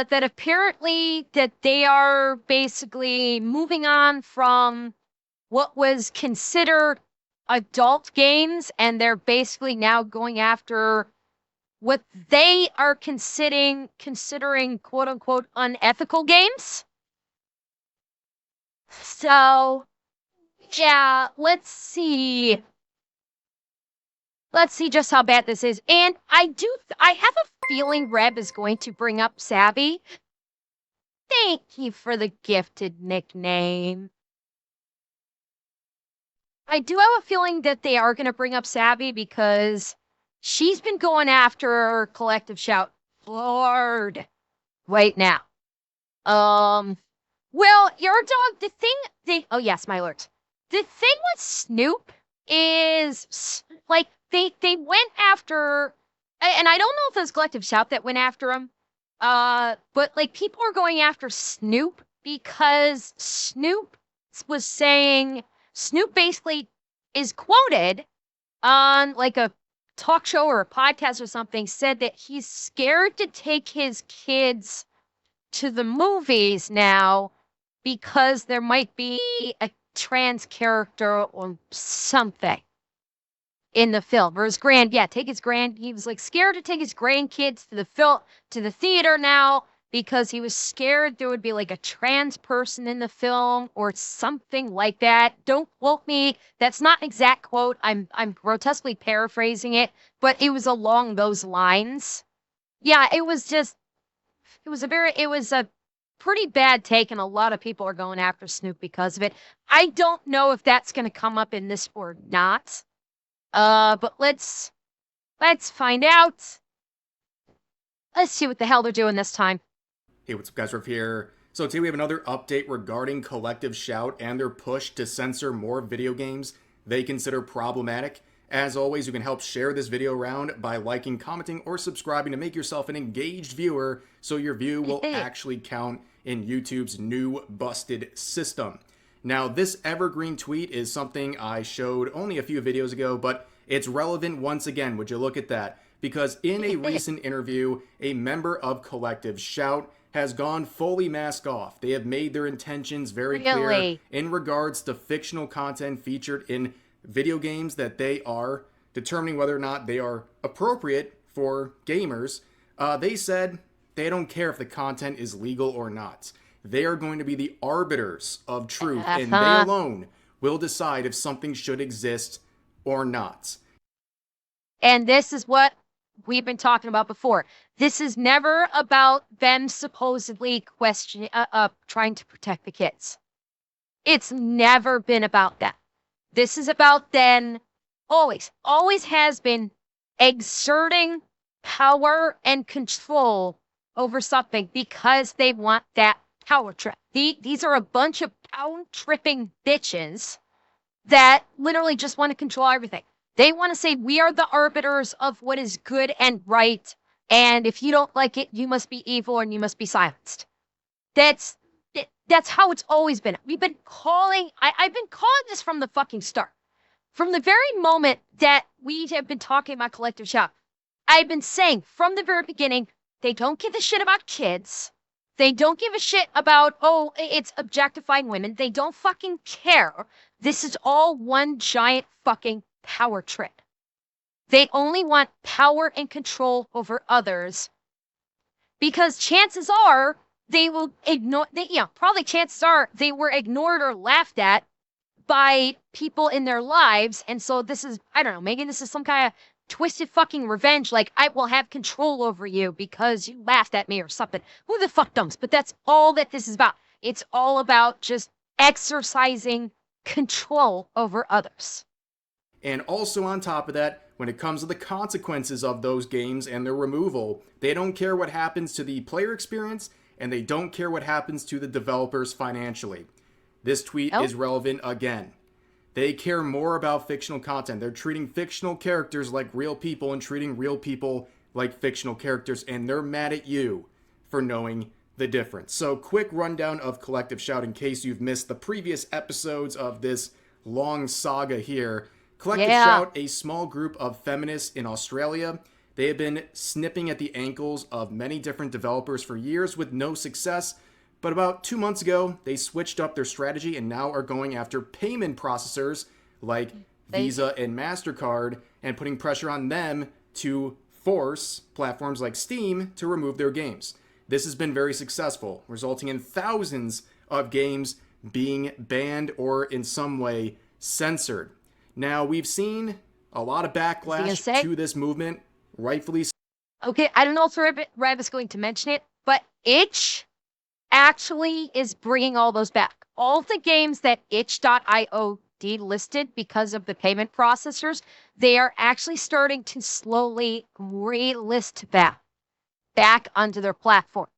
that apparently that they are basically moving on from what was considered adult games, and they're basically now going after what they are considering quote unquote unethical games. So, yeah, let's see just how bad this is. And I have a feeling Reb is going to bring up Savvy. Thank you for the gifted nickname. I do have a feeling that they are going to bring up Savvy because she's been going after Collective Shout hard right now. Well, your dog, oh yes, my lord. The thing with Snoop is, like, they went after, and I don't know if it was Collective Shout that went after him, but, like, people are going after Snoop because Snoop basically is quoted on, like, a talk show or a podcast or something, said that he's scared to take his kids to the movies now because there might be a trans character or something in the film. Or he was like scared to take his grandkids to the theater now because he was scared there would be like a trans person in the film or something like that. Don't quote me. That's not an exact quote. I'm grotesquely paraphrasing it, but it was along those lines. Yeah, it was a pretty bad take, and a lot of people are going after Snoop because of it. I don't know if that's going to come up in this or not. But let's find out. Let's see what the hell they're doing this time. Hey, what's up, guys? Riff here. So today we have another update regarding Collective Shout and their push to censor more video games they consider problematic. As always, you can help share this video around by liking, commenting, or subscribing to make yourself an engaged viewer so your view will actually count in YouTube's new busted system. Now, this evergreen tweet is something I showed only a few videos ago, but it's relevant once again. Would you look at that? Because in a recent interview, a member of Collective Shout has gone fully mask off. They have made their intentions very clear in regards to fictional content featured in video games that they are determining whether or not they are appropriate for gamers. They said they don't care if the content is legal or not. They are going to be the arbiters of truth, and they alone will decide if something should exist or not. And this is what we've been talking about before. This is never about them supposedly trying to protect the kids. It's never been about that. This is about them always has been exerting power and control over something because they want that power trip. These are a bunch of pound-tripping bitches that literally just want to control everything. They want to say, we are the arbiters of what is good and right, and if you don't like it, you must be evil and you must be silenced. That's how it's always been. I've been calling this from the fucking start. From the very moment that we have been talking about Collective Shout, I've been saying from the very beginning, they don't give a shit about kids. They don't give a shit about, it's objectifying women. They don't fucking care. This is all one giant fucking power trip. They only want power and control over others because chances are they will ignore, chances are they were ignored or laughed at by people in their lives. And so this is, I don't know, maybe this is some kind of twisted fucking revenge, like I will have control over you because you laughed at me or something. Who the fuck knows? But that's all that this is about. It's all about just exercising control over others. And also on top of that, when it comes to the consequences of those games and their removal, they don't care what happens to the player experience, and they don't care what happens to the developers financially. This tweet is relevant again. They care more about fictional content. They're treating fictional characters like real people and treating real people like fictional characters, and they're mad at you for knowing the difference. So, quick rundown of Collective Shout in case you've missed the previous episodes of this long saga here. Collective Shout, a small group of feminists in Australia. They have been snipping at the ankles of many different developers for years with no success, but about 2 months ago, they switched up their strategy and now are going after payment processors like Visa and MasterCard and putting pressure on them to force platforms like Steam to remove their games. This has been very successful, resulting in thousands of games being banned or in some way censored. Now, we've seen a lot of backlash to this movement, rightfully so. Okay, I don't know if Rev is going to mention it, but itch actually is bringing all those back. All the games that itch.io delisted because of the payment processors, they are actually starting to slowly relist back onto their platform.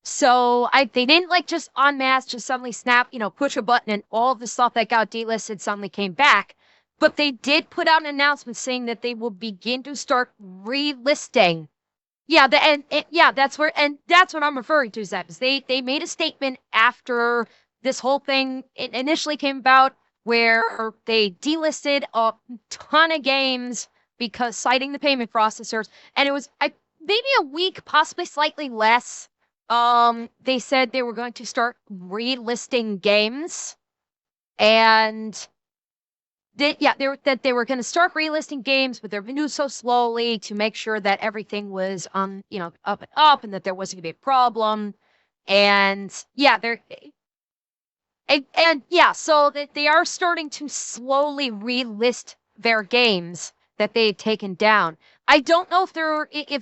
So they didn't like just en masse, just suddenly snap, push a button and all the stuff that got delisted suddenly came back. But they did put out an announcement saying that they will begin to start relisting. Yeah, that's what I'm referring to, Zeb. They made a statement after this whole thing initially came about where they delisted a ton of games because citing the payment processors, and it was maybe a week, possibly slightly less. They said they were going to start relisting games, and they were going to start relisting games, but they're going to do so slowly to make sure that everything was up and up, and that there wasn't going to be a problem. And so that they are starting to slowly relist their games that they had taken down. I don't know if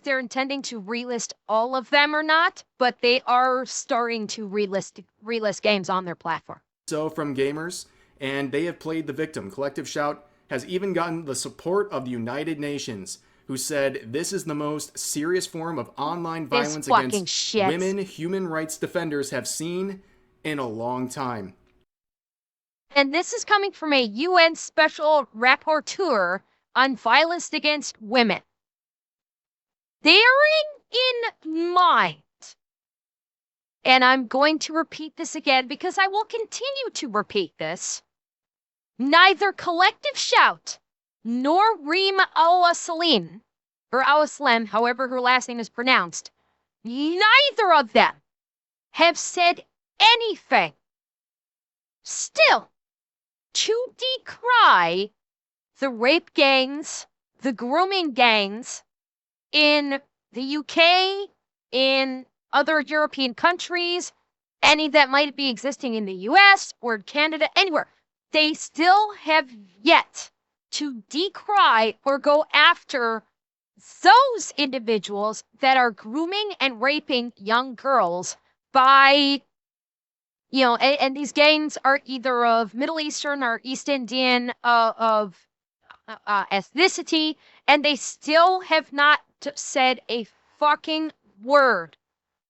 they're intending to relist all of them or not, but they are starting to relist games on their platform. So from gamers, and they have played the victim. Collective Shout has even gotten the support of the United Nations, who said this is the most serious form of online violence against women human rights defenders have seen in a long time. And this is coming from a UN Special Rapporteur on violence against women. Bearing in mind, and I'm going to repeat this again because I will continue to repeat this, neither Collective Shout nor Reem Al-Aslem, or Al-Aslem, however her last name is pronounced, neither of them have said anything still to decry the rape gangs, the grooming gangs in the UK, in other European countries, any that might be existing in the US or Canada, anywhere. They still have yet to decry or go after those individuals that are grooming and raping young girls by, and these gangs are either of Middle Eastern or East Indian of ethnicity, and they still have not said a fucking word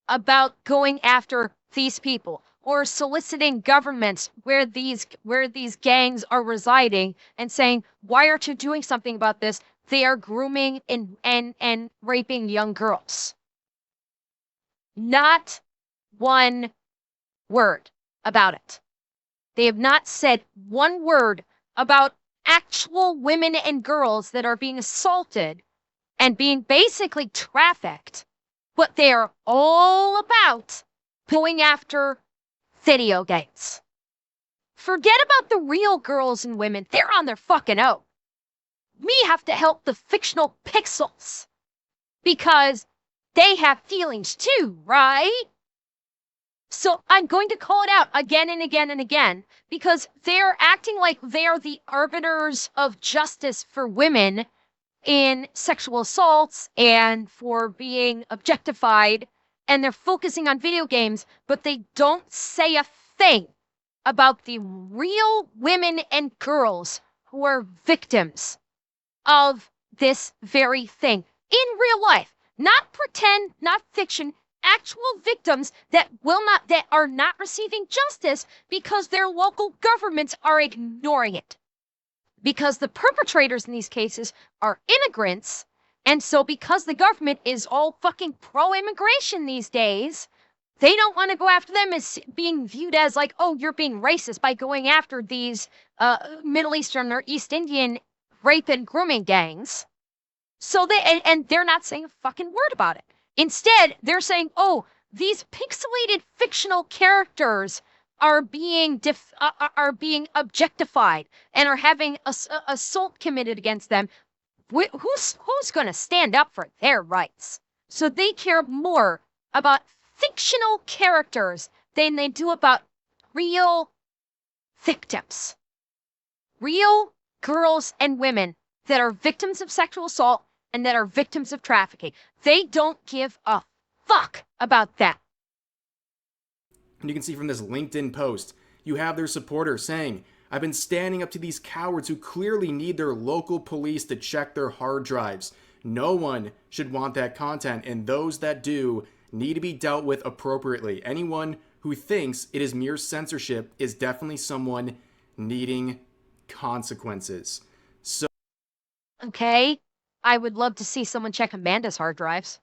about going after these people or soliciting governments where these gangs are residing and saying, why aren't you doing something about this? They are grooming and raping young girls. Not one word about it. They have not said one word about actual women and girls that are being assaulted and being basically trafficked. But they are all about going after video games. Forget about the real girls and women. They're on their fucking own. We have to help the fictional pixels because they have feelings too, right? So I'm going to call it out again and again and again because they're acting like they're the arbiters of justice for women in sexual assaults and for being objectified, and they're focusing on video games, but they don't say a thing about the real women and girls who are victims of this very thing in real life. Not pretend, not fiction, actual victims that are not receiving justice because their local governments are ignoring it. Because the perpetrators in these cases are immigrants, and so because the government is all fucking pro-immigration these days, they don't want to go after them as being viewed as like, oh, you're being racist by going after these Middle Eastern or East Indian rape and grooming gangs. So and they're not saying a fucking word about it. Instead, they're saying, oh, these pixelated fictional characters are being objectified and are having assault committed against them. Who's going to stand up for their rights? So they care more about fictional characters than they do about real victims. Real girls and women that are victims of sexual assault and that are victims of trafficking. They don't give a fuck about that. And you can see from this LinkedIn post, you have their supporters saying, I've been standing up to these cowards who clearly need their local police to check their hard drives. No one should want that content, and those that do need to be dealt with appropriately. Anyone who thinks it is mere censorship is definitely someone needing consequences. So, okay, I would love to see someone check Amanda's hard drives.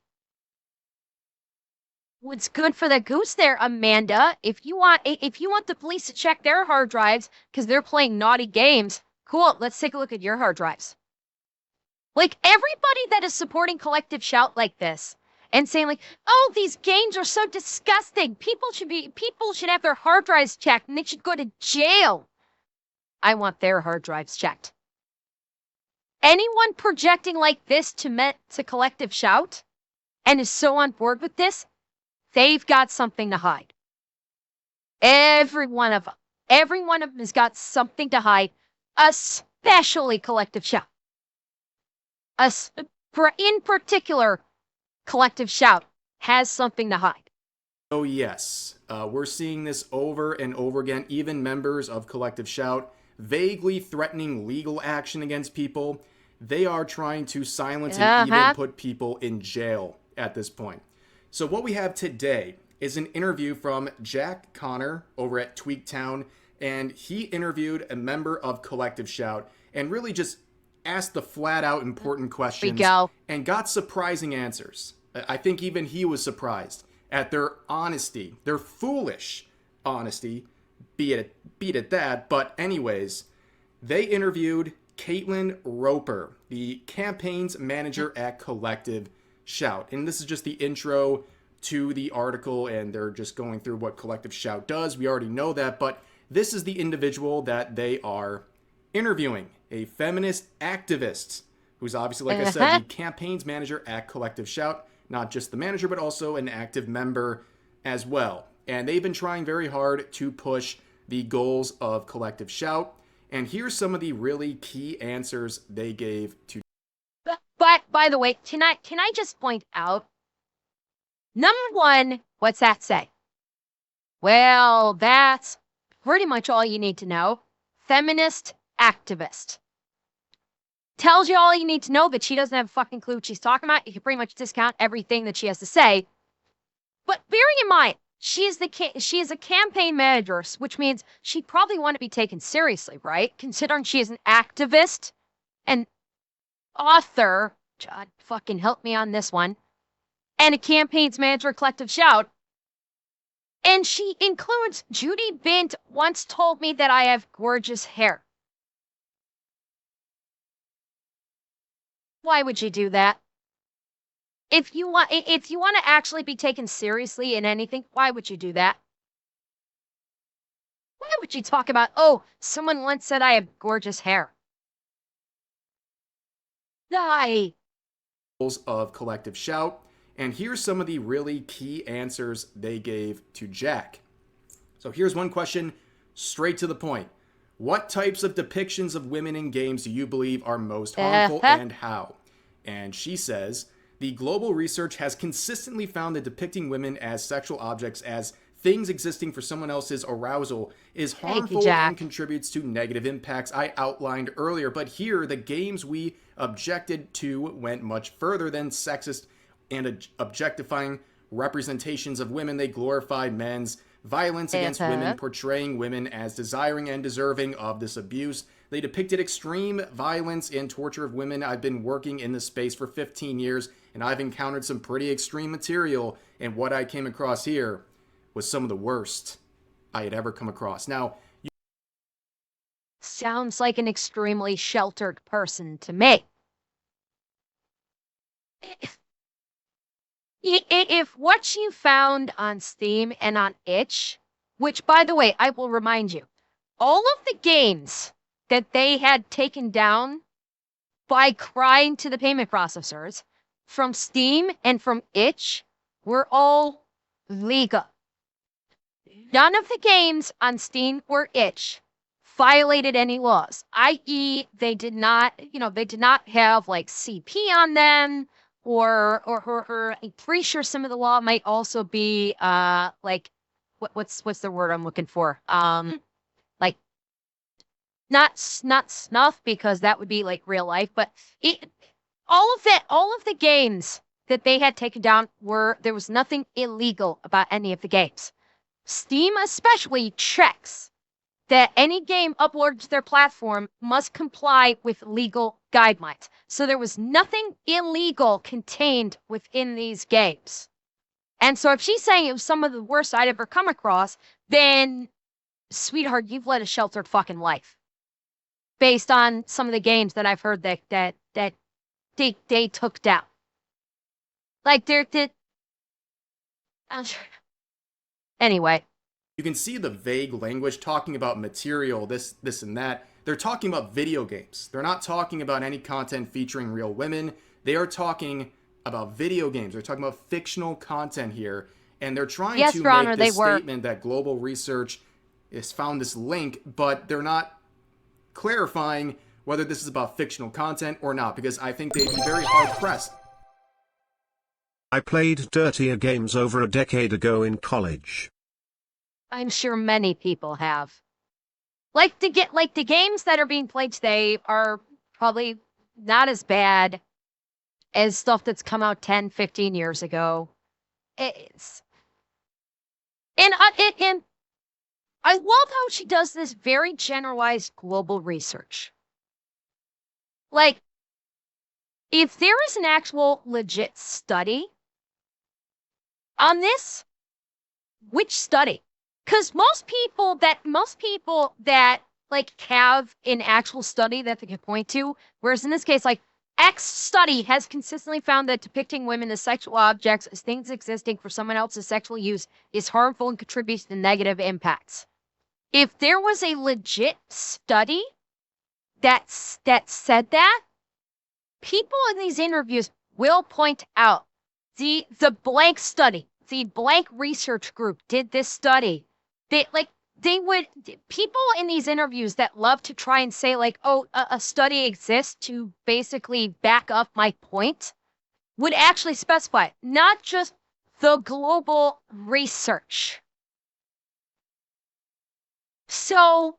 What's good for the goose there, Amanda? If you want the police to check their hard drives because they're playing naughty games, cool. Let's take a look at your hard drives. Like, everybody that is supporting Collective Shout like this and saying like, oh, these games are so disgusting. People should have their hard drives checked and they should go to jail. I want their hard drives checked. Anyone projecting like this to Collective Shout and is so on board with this, they've got something to hide. Every one of them has got something to hide, especially Collective Shout. In particular, Collective Shout has something to hide. Oh yes, we're seeing this over and over again. Even members of Collective Shout vaguely threatening legal action against people. They are trying to silence and even put people in jail at this point. So what we have today is an interview from Jack Connor over at Tweaktown, and he interviewed a member of Collective Shout and really just asked the flat-out important questions and got surprising answers. I think even he was surprised at their honesty, their foolish honesty, be it that. But anyways, they interviewed Caitlin Roper, the campaigns manager at Collective Shout. And this is just the intro to the article, and they're just going through what Collective Shout does. We already know that, but this is the individual that they are interviewing, a feminist activist who's obviously, like I said, the campaigns manager at Collective Shout. Not just the manager, but also an active member as well. And they've been trying very hard to push the goals of Collective Shout. And here's some of the really key answers they gave to. But by the way, can I just point out, number one, what's that say? Well, that's pretty much all you need to know. Feminist activist. Tells you all you need to know that she doesn't have a fucking clue what she's talking about. You can pretty much discount everything that she has to say. But bearing in mind, she is a campaign manager, which means she'd probably want to be taken seriously, right? Considering she is an activist and author. God, fucking help me on this one. And a campaigns manager at Collective Shout. And she includes, Judy Bint once told me that I have gorgeous hair. Why would you do that? If you want to actually be taken seriously in anything, why would you do that? Why would you talk about, oh, someone once said I have gorgeous hair? Die. Of Collective Shout. And here's some of the really key answers they gave to Jack. So here's one question, straight to the point. What types of depictions of women in games do you believe are most harmful and how? And she says, the global research has consistently found that depicting women as sexual objects, as things existing for someone else's arousal, is harmful and contributes to negative impacts I outlined earlier. But here, the games we objected to went much further than sexist and objectifying representations of women. They glorified men's violence against women, portraying women as desiring and deserving of this abuse. They depicted extreme violence and torture of women. I've been working in this space for 15 years, and I've encountered some pretty extreme material, and what I came across here was some of the worst I had ever come across. Now, sounds like an extremely sheltered person to me. If what you found on Steam and on Itch, which by the way, I will remind you, all of the games that they had taken down by crying to the payment processors from Steam and from Itch were all legal. None of the games on Steam or Itch violated any laws, i.e., they did not, they did not have like CP on them, or I'm pretty sure some of the law might also be like what's the word I'm looking for? Like not snuff, because that would be like real life, but all of the games that they had taken down there was nothing illegal about any of the games. Steam especially checks that any game uploaded to their platform must comply with legal guidelines. So there was nothing illegal contained within these games. And so if she's saying it was some of the worst I'd ever come across, then, sweetheart, you've led a sheltered fucking life. Based on some of the games that I've heard that they took down. Like, I'm sure. Anyway. You can see the vague language talking about material, this, and that. They're talking about video games. They're not talking about any content featuring real women. They are talking about video games. They're talking about fictional content here. And they're trying to make this statement that global research has found this link, but they're not clarifying whether this is about fictional content or not, because I think they'd be very hard-pressed. I played dirtier games over a decade ago in college. I'm sure many people have. Like the games that are being played today are probably not as bad as stuff that's come out 10, 15 years ago. And I love how she does this very generalized global research. Like, if there is an actual legit study on this, which study? Because most people that like have an actual study that they can point to, whereas in this case, like, X study has consistently found that depicting women as sexual objects, as things existing for someone else's sexual use, is harmful and contributes to negative impacts. If there was a legit study that said that, people in these interviews will point out the blank study, the blank research group did this study. People in these interviews that love to try and say like, oh, a study exists to basically back up my point, would actually specify, not just the global research. So,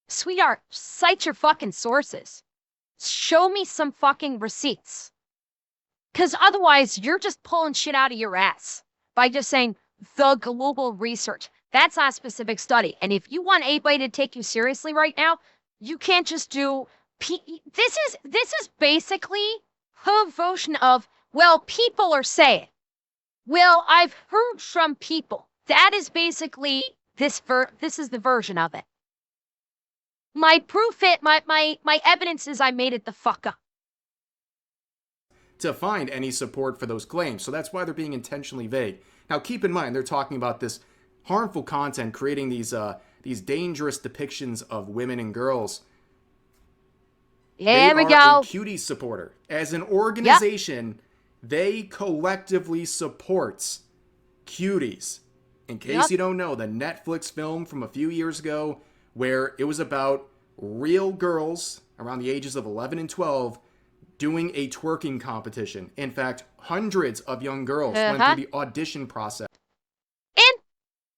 sweetheart, cite your fucking sources. Show me some fucking receipts. Because otherwise, you're just pulling shit out of your ass by just saying the global research. That's not a specific study. And if you want anybody to take you seriously right now, you can't just do... This is basically her version of, well, people are saying. Well, I've heard from people. That is basically... This is the version of it. My proof my evidence is I made it the fuck up. To find any support for those claims, so that's why they're being intentionally vague. Now, keep in mind, they're talking about this harmful content, creating these dangerous depictions of women and girls. There we go. They are a Cuties supporter. As an organization, they collectively support Cuties. In case you don't know, the Netflix film from a few years ago where it was about real girls around the ages of 11 and 12 doing a twerking competition. In fact, hundreds of young girls went through the audition process. And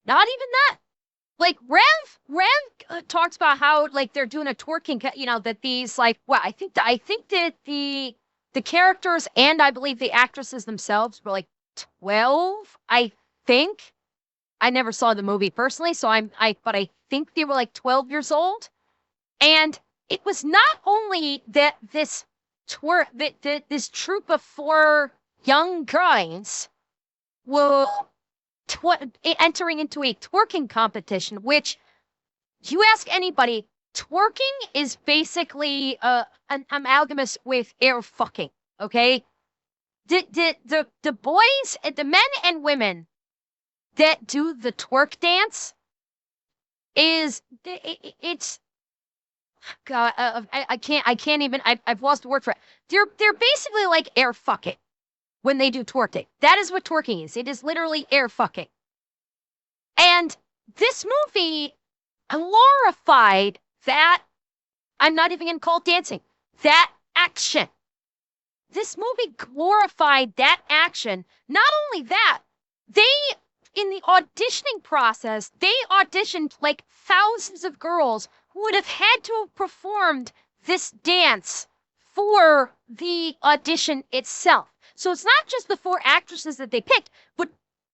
not even that. Like, Rev talks about how, like, they're doing a twerking, that these, like, well, I think that the characters and I believe the actresses themselves were, like, 12, I think. I never saw the movie personally, so but I think they were like 12 years old. And it was not only that this troop of 4 young girls were entering into a twerking competition, which, you ask anybody, twerking is basically an amalgamous with air fucking, okay? The boys, the men and women that do the twerk dance it's God, I can't even, I've lost the word for it. They're basically like air fucking when they do twerking. That is what twerking is. It is literally air fucking. And this movie glorified that. I'm not even going to call it dancing. That action. This movie glorified that action. Not only that, in the auditioning process, they auditioned like thousands of girls who would have had to have performed this dance for the audition itself. So it's not just the 4 actresses that they picked, but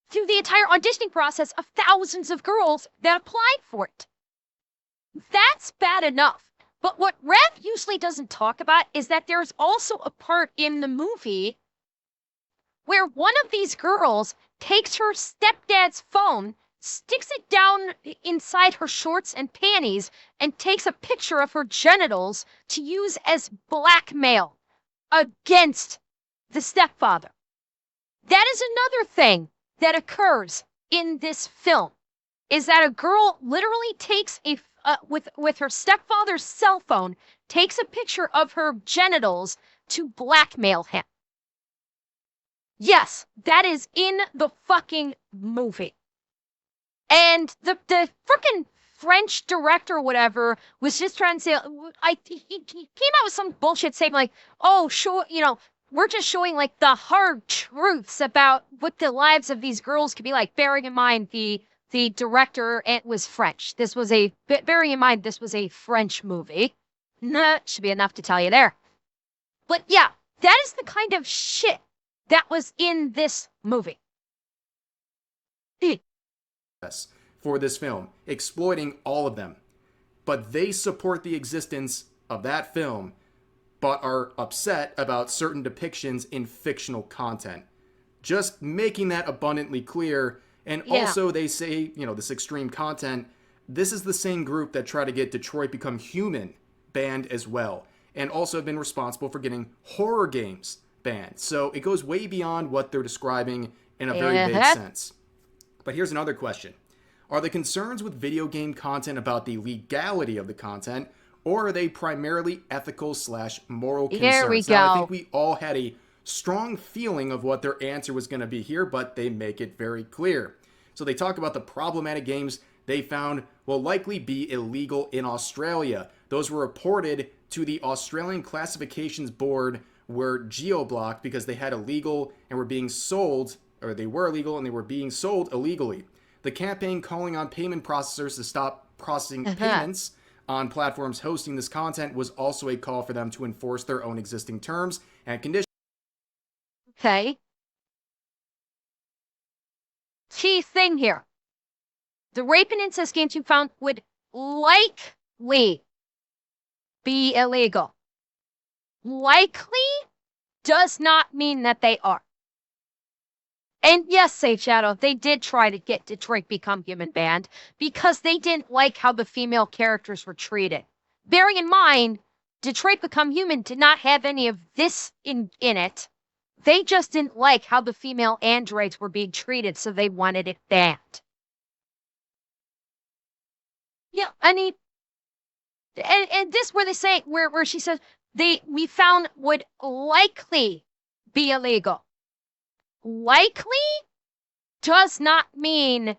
through the entire auditioning process of thousands of girls that applied for it. That's bad enough. But what Rev usually doesn't talk about is that there's also a part in the movie where one of these girls takes her stepdad's phone, sticks it down inside her shorts and panties, and takes a picture of her genitals to use as blackmail against the stepfather. That is another thing that occurs in this film, is that a girl literally takes with her stepfather's cell phone, takes a picture of her genitals to blackmail him. Yes, that is in the fucking movie. And the freaking French director or whatever was just trying to say, he came out with some bullshit saying like, oh, sure, we're just showing like the hard truths about what the lives of these girls could be like, bearing in mind the director was French. Bearing in mind this was a French movie. Should be enough to tell you there. But yeah, that is the kind of shit that was in this movie. For this film, exploiting all of them. But they support the existence of that film, but are upset about certain depictions in fictional content. Just making that abundantly clear. And also they say, this extreme content, this is the same group that tried to get Detroit Become Human banned as well. And also have been responsible for getting horror games banned. So it goes way beyond what they're describing in a very vague sense. But here's another question. Are the concerns with video game content about the legality of the content, or are they primarily ethical/moral concerns? There we go. Now, I think we all had a strong feeling of what their answer was going to be here, but they make it very clear. So they talk about the problematic games they found will likely be illegal in Australia. Those were reported to the Australian Classifications Board, were geo-blocked because they had illegal and were being sold, or they were illegal and they were being sold illegally. The campaign calling on payment processors to stop processing payments on platforms hosting this content was also a call for them to enforce their own existing terms and conditions. Okay. Key thing here. The rape and incest games you found would likely be illegal. Likely does not mean that they are. And yes, Safe Shadow, they did try to get Detroit Become Human banned because they didn't like how the female characters were treated. Bearing in mind, Detroit Become Human did not have any of this in it. They just didn't like how the female androids were being treated, so they wanted it banned. Yeah, I mean, and this where they say, where she says, we found would likely be illegal. Likely does not mean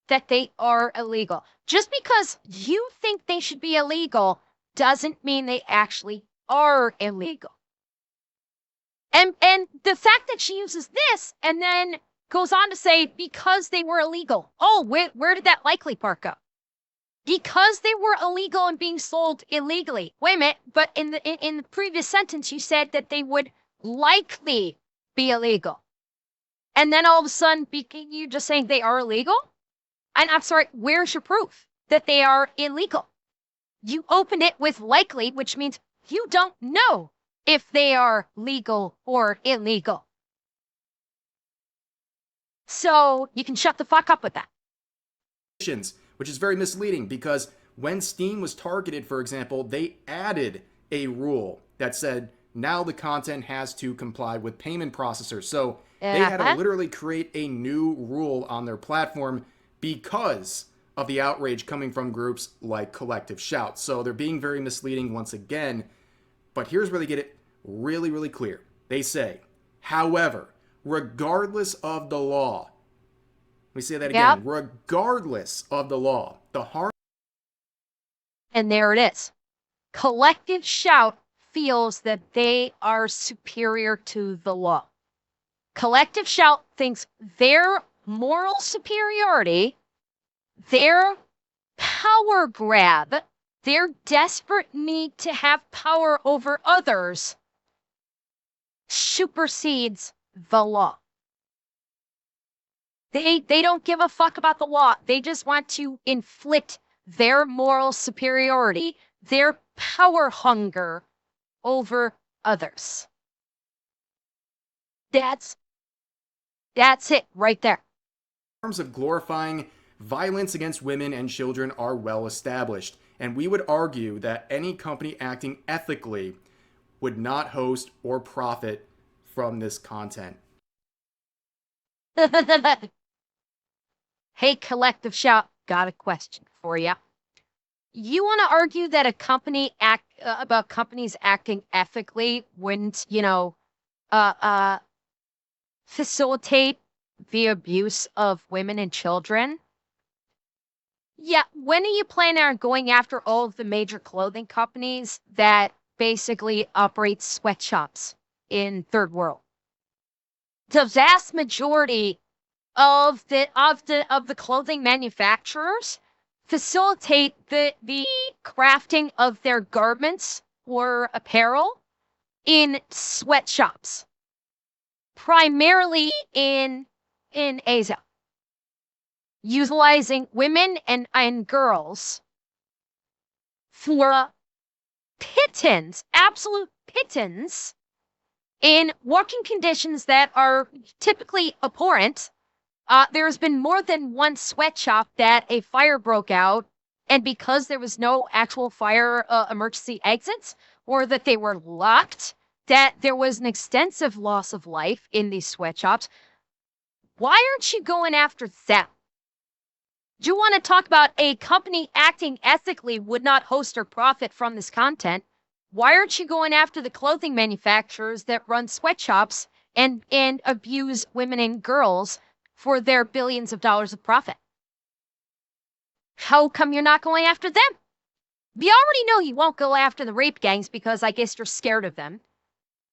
that they are illegal. Just because you think they should be illegal doesn't mean they actually are illegal. And the fact that she uses this and then goes on to say because they were illegal. Oh, where did that likely part go? Because they were illegal and being sold illegally. Wait a minute, but in the previous sentence you said that they would likely be illegal. And then all of a sudden, you're just saying they are illegal? And I'm sorry, where's your proof that they are illegal? You opened it with likely, which means you don't know if they are legal or illegal. So you can shut the fuck up with that. Which is very misleading because when Steam was targeted, for example, they added a rule that said now the content has to comply with payment processors. So they had to Uh-huh. literally create a new rule on their platform because of the outrage coming from groups like Collective Shout. So they're being very misleading once again. But here's where they get it really, really clear. They say, however, regardless of the law, let me say that again, Yep. regardless of the law, the harm. And there it is. Collective Shout feels that they are superior to the law. Collective Shout thinks their moral superiority, their power grab, their desperate need to have power over others supersedes the law. They don't give a fuck about the law. They just want to inflict their moral superiority, their power hunger over others. That's it right there. Terms of glorifying violence against women and children are well established, and we would argue that any company acting ethically would not host or profit from this content. Hey, Collective Shout, got a question for you. You want to argue that a company about companies acting ethically wouldn't, facilitate the abuse of women and children? Yeah, when are you planning on going after all of the major clothing companies that basically operate sweatshops in third world? The vast majority of the clothing manufacturers facilitate the crafting of their garments or apparel in sweatshops, primarily in Asia, utilizing women and girls for pittance, absolute pittance, in working conditions that are typically abhorrent. There's been more than one sweatshop that a fire broke out, and because there was no actual fire emergency exits, or that they were locked, that there was an extensive loss of life in these sweatshops. Why aren't you going after them? Do you want to talk about a company acting ethically would not host or profit from this content? Why aren't you going after the clothing manufacturers that run sweatshops and abuse women and girls for their billions of dollars of profit? How come you're not going after them? We already know you won't go after the rape gangs because I guess you're scared of them.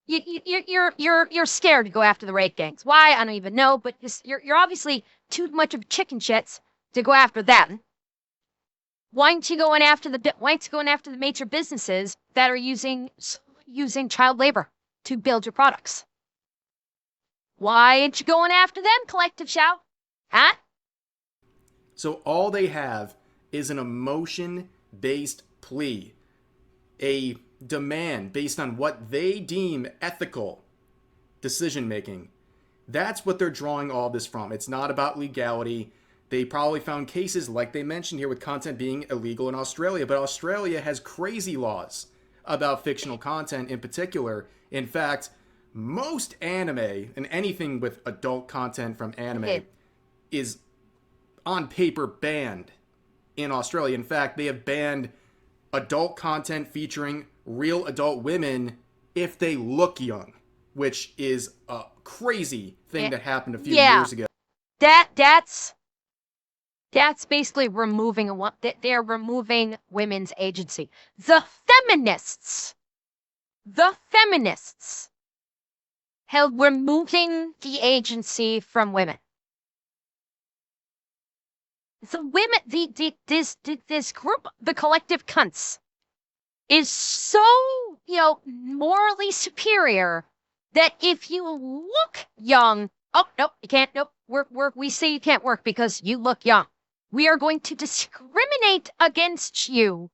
You're scared to go after the rape gangs. Why? I don't even know, but you're obviously too much of chicken shits to go after them. Why aren't you going after the major businesses that are using child labor to build your products? Why aren't you going after them, Collective Shout? Huh? So all they have is an emotion-based plea, a demand based on what they deem ethical decision-making. That's what they're drawing all this from. It's not about legality. They probably found cases like they mentioned here with content being illegal in Australia, but Australia has crazy laws about fictional content in particular. In fact, most anime and anything with adult content from anime is on paper banned in Australia. In fact, they have banned adult content featuring real adult women if they look young, which is a crazy thing that happened a few years ago. That's basically they're removing women's agency. The feminists have removing the agency from women. The women, this group, the collective cunts, is so, morally superior that if you look young, oh, nope, you can't, nope, we say you can't work because you look young. We are going to discriminate against you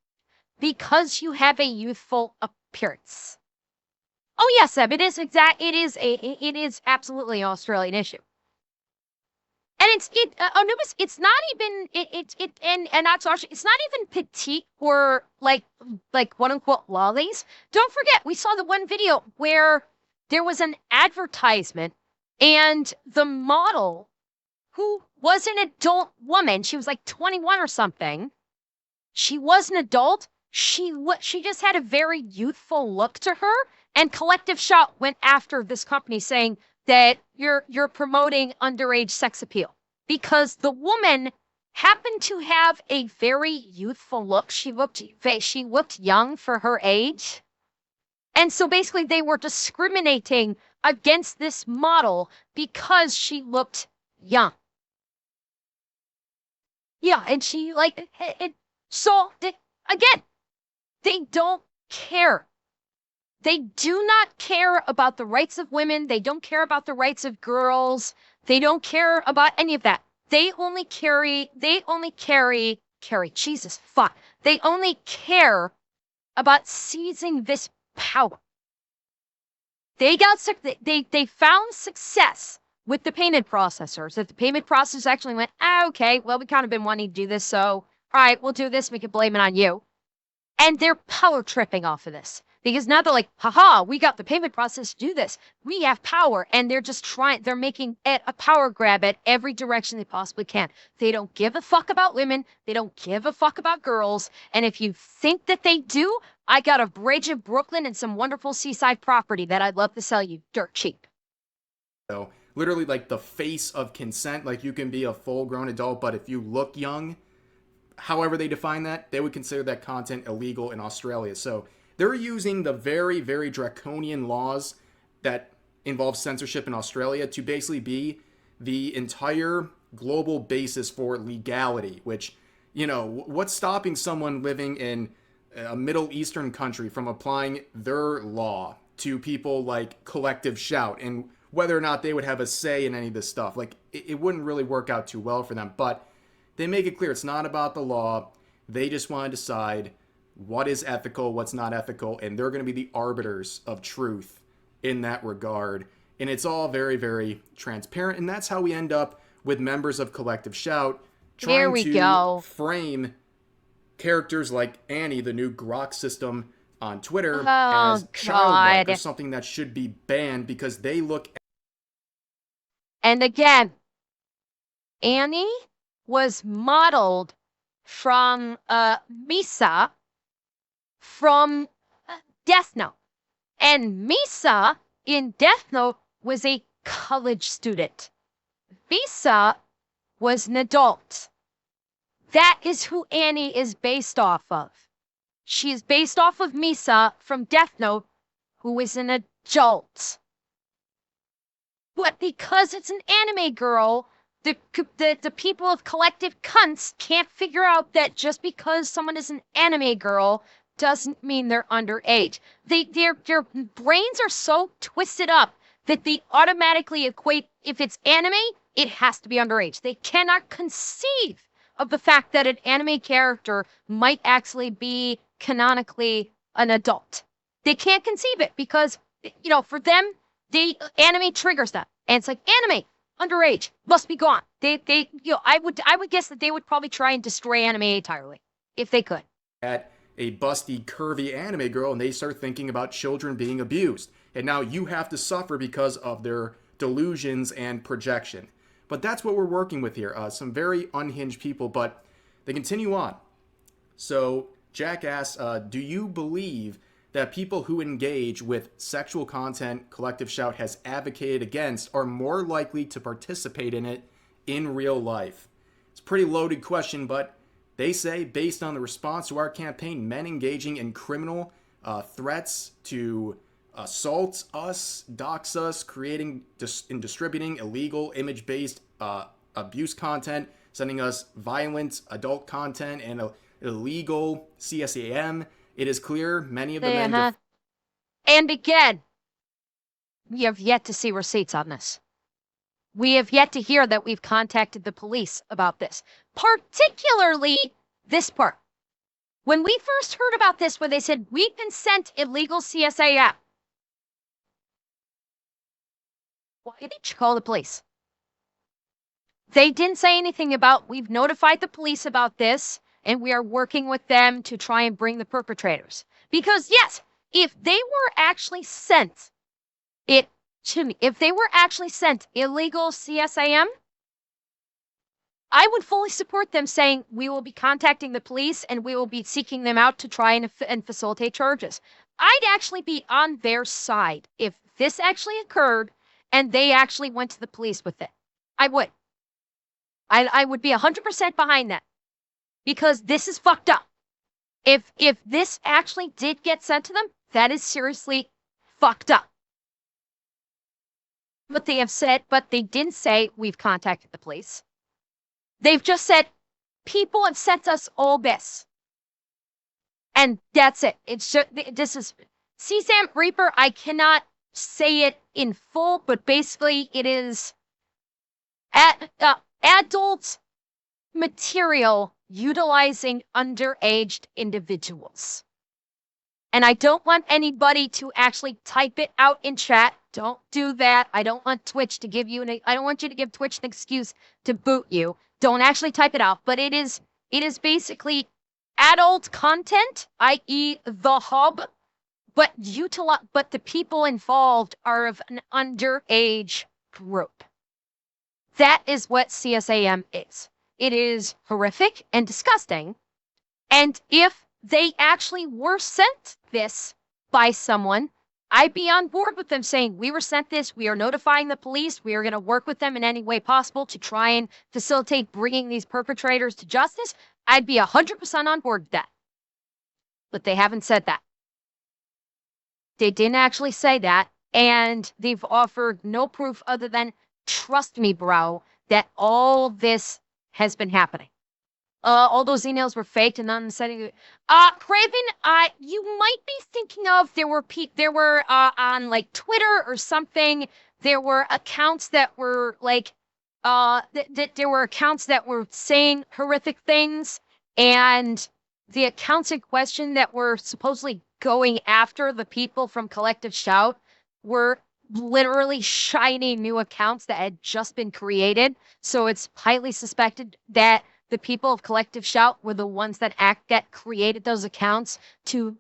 because you have a youthful appearance. Oh yes, Seb, it is absolutely an Australian issue. And Anubis, it's not even and that's actually it's not even petite or like quote unquote lollies. Don't forget, we saw the one video where there was an advertisement and the model who was an adult woman, she was like 21 or something. She was an adult. She just had a very youthful look to her. And Collective Shout went after this company saying that you're promoting underage sex appeal because the woman happened to have a very youthful look. She looked young for her age. And so basically they were discriminating against this model because she looked young. Yeah, and she like it. So again, they don't care. They do not care about the rights of women. They don't care about the rights of girls. They don't care about any of that. They only carry, Jesus, fuck. They only care about seizing this power. They found success with the payment processors. If the payment processors actually went, okay, well, we kind of been wanting to do this, so all right, we'll do this. We can blame it on you. And they're power tripping off of this. Because now they're like, haha, we got the payment process to do this. We have power. And they're just they're making it a power grab at every direction they possibly can. They don't give a fuck about women. They don't give a fuck about girls. And if you think that they do, I got a bridge in Brooklyn and some wonderful seaside property that I'd love to sell you dirt cheap. So literally like the face of consent, like you can be a full grown adult, but if you look young, however they define that, they would consider that content illegal in Australia. So they're using the very, very draconian laws that involve censorship in Australia to basically be the entire global basis for legality, which, you know, what's stopping someone living in a Middle Eastern country from applying their law to people like Collective Shout and whether or not they would have a say in any of this stuff? Like, it wouldn't really work out too well for them, but they make it clear it's not about the law. They just want to decide what is ethical, what's not ethical, and they're going to be the arbiters of truth in that regard. And it's all very, very transparent, and that's how we end up with members of Collective Shout trying to frame characters like Annie, the new grok system on Twitter, as childlike or something that should be banned because they look... And again, Annie was modeled from Misa from Death Note. And Misa in Death Note was a college student. Misa was an adult. That is who Annie is based off of. She is based off of Misa from Death Note, who is an adult. But because it's an anime girl, the people of Collective Cunts can't figure out that just because someone is an anime girl doesn't mean they're underage. Their brains are so twisted up that they automatically equate, if it's anime, it has to be underage. They cannot conceive of the fact that an anime character might actually be canonically an adult. They can't conceive it because, you know, for them, anime triggers that. And it's like, anime, underage, must be gone. I would guess that they would probably try and destroy anime entirely if they could. At a busty, curvy anime girl, and they start thinking about children being abused. And now you have to suffer because of their delusions and projection. But that's what we're working with here. Some very unhinged people, but they continue on. So Jack asks, do you believe that people who engage with sexual content Collective Shout has advocated against are more likely to participate in it in real life? It's a pretty loaded question, but they say, based on the response to our campaign, men engaging in criminal threats to assault us, dox us, creating and distributing illegal image-based abuse content, sending us violent adult content and illegal CSAM. It is clear many of the men... And again, we have yet to see receipts on this. We have yet to hear that we've contacted the police about this. Particularly this part. When we first heard about this, where they said, we can send illegal CSAM. Why didn't you call the police? They didn't say anything about, we've notified the police about this, and we are working with them to try and bring the perpetrators. Because yes, if they were actually sent it to me, if they were actually sent illegal CSAM, I would fully support them saying we will be contacting the police and we will be seeking them out to try and facilitate charges. I'd actually be on their side if this actually occurred and they actually went to the police with it. I would. I would be 100% behind that because this is fucked up. If this actually did get sent to them, that is seriously fucked up. But they have said, but they didn't say we've contacted the police. They've just said, people have sent us all this. And that's it. This is CSAM Reaper. I cannot say it in full, but basically it is adult material utilizing underage individuals. And I don't want anybody to actually type it out in chat. Don't do that. I don't want Twitch to give you I don't want you to give Twitch an excuse to boot you. Don't actually type it out, but it is basically adult content, i.e. the hub, but the people involved are of an underage group. That is what CSAM is. It is horrific and disgusting. And if they actually were sent this by someone, I'd be on board with them saying, we were sent this, we are notifying the police, we are going to work with them in any way possible to try and facilitate bringing these perpetrators to justice. I'd be 100% on board with that. But they haven't said that. They didn't actually say that, and they've offered no proof other than, trust me, bro, that all this has been happening. All those emails were faked and none said. Craven, you might be thinking of there were on like Twitter or something. There were accounts that were like there were accounts that were saying horrific things, and the accounts in question that were supposedly going after the people from Collective Shout were literally shiny new accounts that had just been created. So it's highly suspected that the people of Collective Shout were the ones that created those accounts to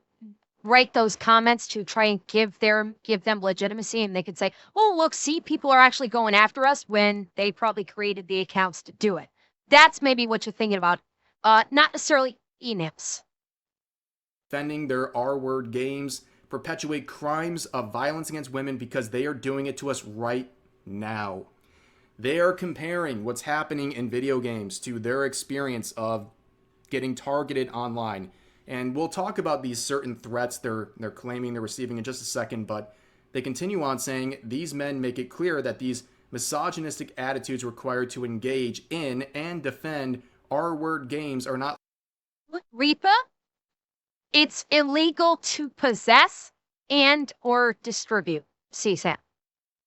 write those comments to try and give them legitimacy, and they could say, oh, look, see, people are actually going after us, when they probably created the accounts to do it. That's maybe what you're thinking about. Not necessarily ENIPs. Defending their R-word games perpetuate crimes of violence against women because they are doing it to us right now. They are comparing what's happening in video games to their experience of getting targeted online. And we'll talk about these certain threats they're claiming they're receiving in just a second, but they continue on saying these men make it clear that these misogynistic attitudes required to engage in and defend R-word games are not... Reaper, it's illegal to possess and or distribute CSAM.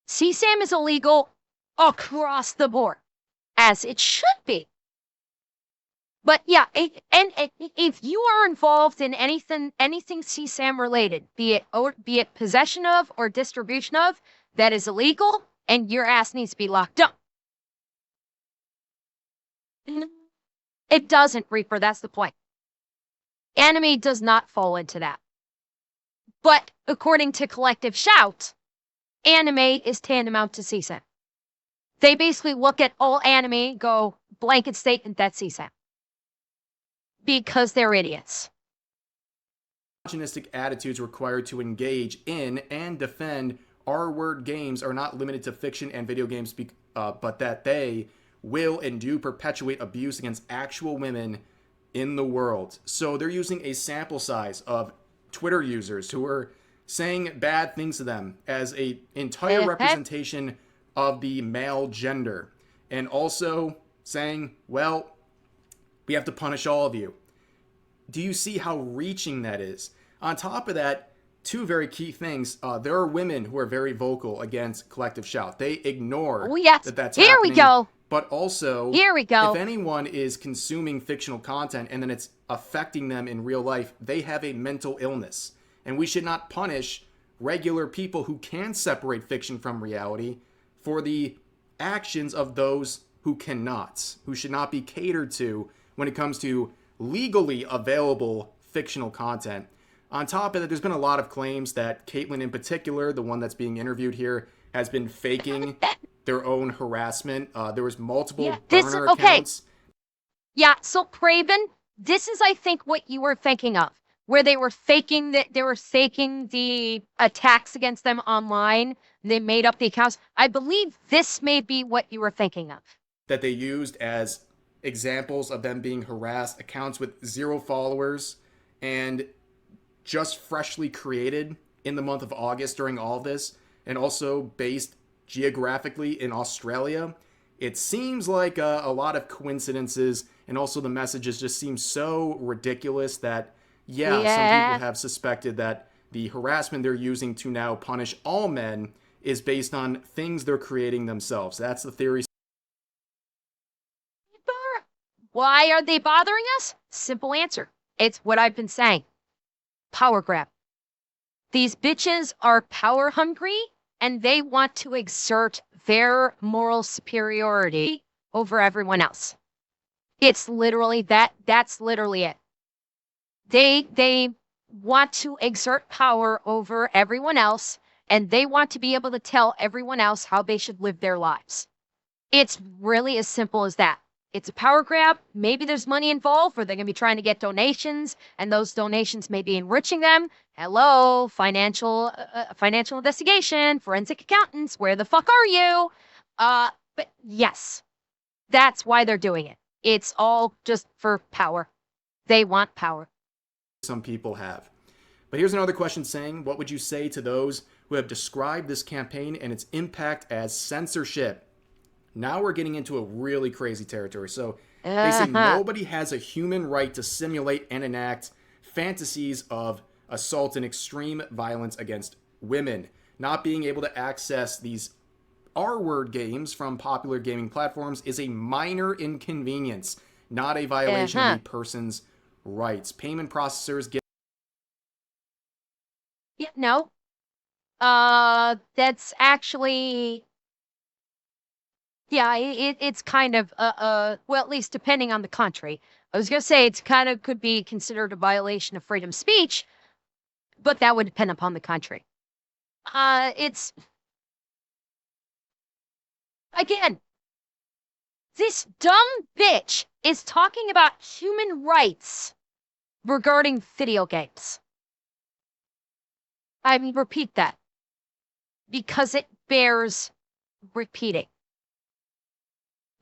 CSAM is illegal across the board, as it should be. But yeah, if you are involved in anything CSAM related, be it possession of or distribution of, that is illegal, and your ass needs to be locked up. It doesn't, Reaper, that's the point. Anime does not fall into that. But according to Collective Shout, anime is tantamount to CSAM. They basically look at all anime, go blanket statement, that's CSAM. Because they're idiots. Misogynistic attitudes required to engage in and defend R-word games are not limited to fiction and video games, but that they will and do perpetuate abuse against actual women in the world. So they're using a sample size of Twitter users who are saying bad things to them as an entire representation of the male gender, and also saying, well, we have to punish all of you. Do you see how reaching that is? On top of that, two very key things. There are women who are very vocal against Collective Shout. They ignore that's Here happening. We go. But also, here we go. If anyone is consuming fictional content and then it's affecting them in real life, they have a mental illness. And we should not punish regular people who can separate fiction from reality for the actions of those who cannot, who should not be catered to when it comes to legally available fictional content. On top of that, there's been a lot of claims that Caitlyn in particular, the one that's being interviewed here, has been faking their own harassment. There was multiple burner accounts. Yeah, so Craven, this is, I think, what you were thinking of, where they were faking the attacks against them online. They made up the accounts. I believe this may be what you were thinking of. That they used as examples of them being harassed, accounts with 0 followers, and just freshly created in the month of August during all of this, and also based geographically in Australia. It seems like a lot of coincidences, and also the messages just seem so ridiculous that, some people have suspected that the harassment they're using to now punish all men is based on things they're creating themselves. That's the theory. Why are they bothering us? Simple answer. It's what I've been saying. Power grab. These bitches are power hungry, and they want to exert their moral superiority over everyone else. It's literally that. That's literally it. They want to exert power over everyone else, and they want to be able to tell everyone else how they should live their lives. It's really as simple as that. It's a power grab. Maybe there's money involved, or they're going to be trying to get donations, and those donations may be enriching them. Hello, financial investigation, forensic accountants, where the fuck are you? But yes, that's why they're doing it. It's all just for power. They want power. Some people have. But here's another question saying, what would you say to those who have described this campaign and its impact as censorship? Now we're getting into a really crazy territory. So they say nobody has a human right to simulate and enact fantasies of assault and extreme violence against women. Not being able to access these R-word games from popular gaming platforms is a minor inconvenience, not a violation of a person's rights. Payment processors get... Yeah, no. That's actually... Yeah, it's kind of, well, at least depending on the country. I was going to say it's kind of could be considered a violation of freedom of speech, but that would depend upon the country. It's, again, this dumb bitch is talking about human rights regarding video games. I mean, repeat that, because it bears repeating.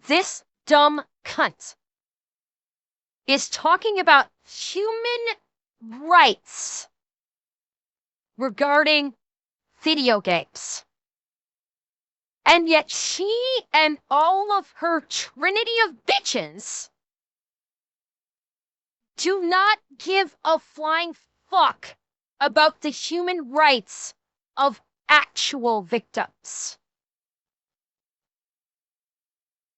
This dumb cunt is talking about human rights regarding video games. And yet she and all of her trinity of bitches do not give a flying fuck about the human rights of actual victims.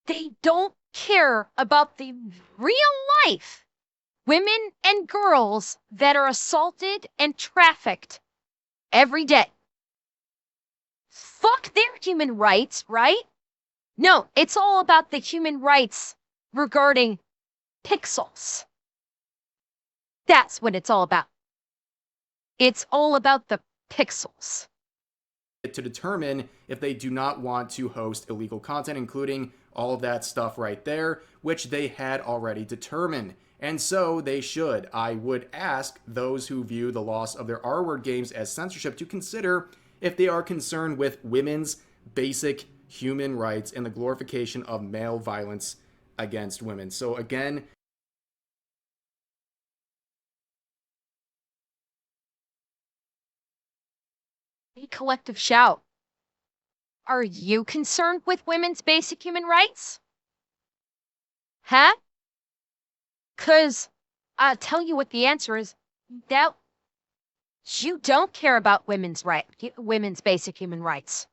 They don't care about the real life women and girls that are assaulted and trafficked every day. Fuck their human rights, right? No, it's all about the human rights regarding pixels. That's what it's all about. It's all about the pixels. To determine if they do not want to host illegal content, including all of that stuff right there, which they had already determined. And so they should. I would ask those who view the loss of their R-word games as censorship to consider if they are concerned with women's basic human rights and the glorification of male violence against women. So again, a collective shout. Are you concerned with women's basic human rights? Huh? Because I'll tell you what the answer is. That you don't care about women's basic human rights.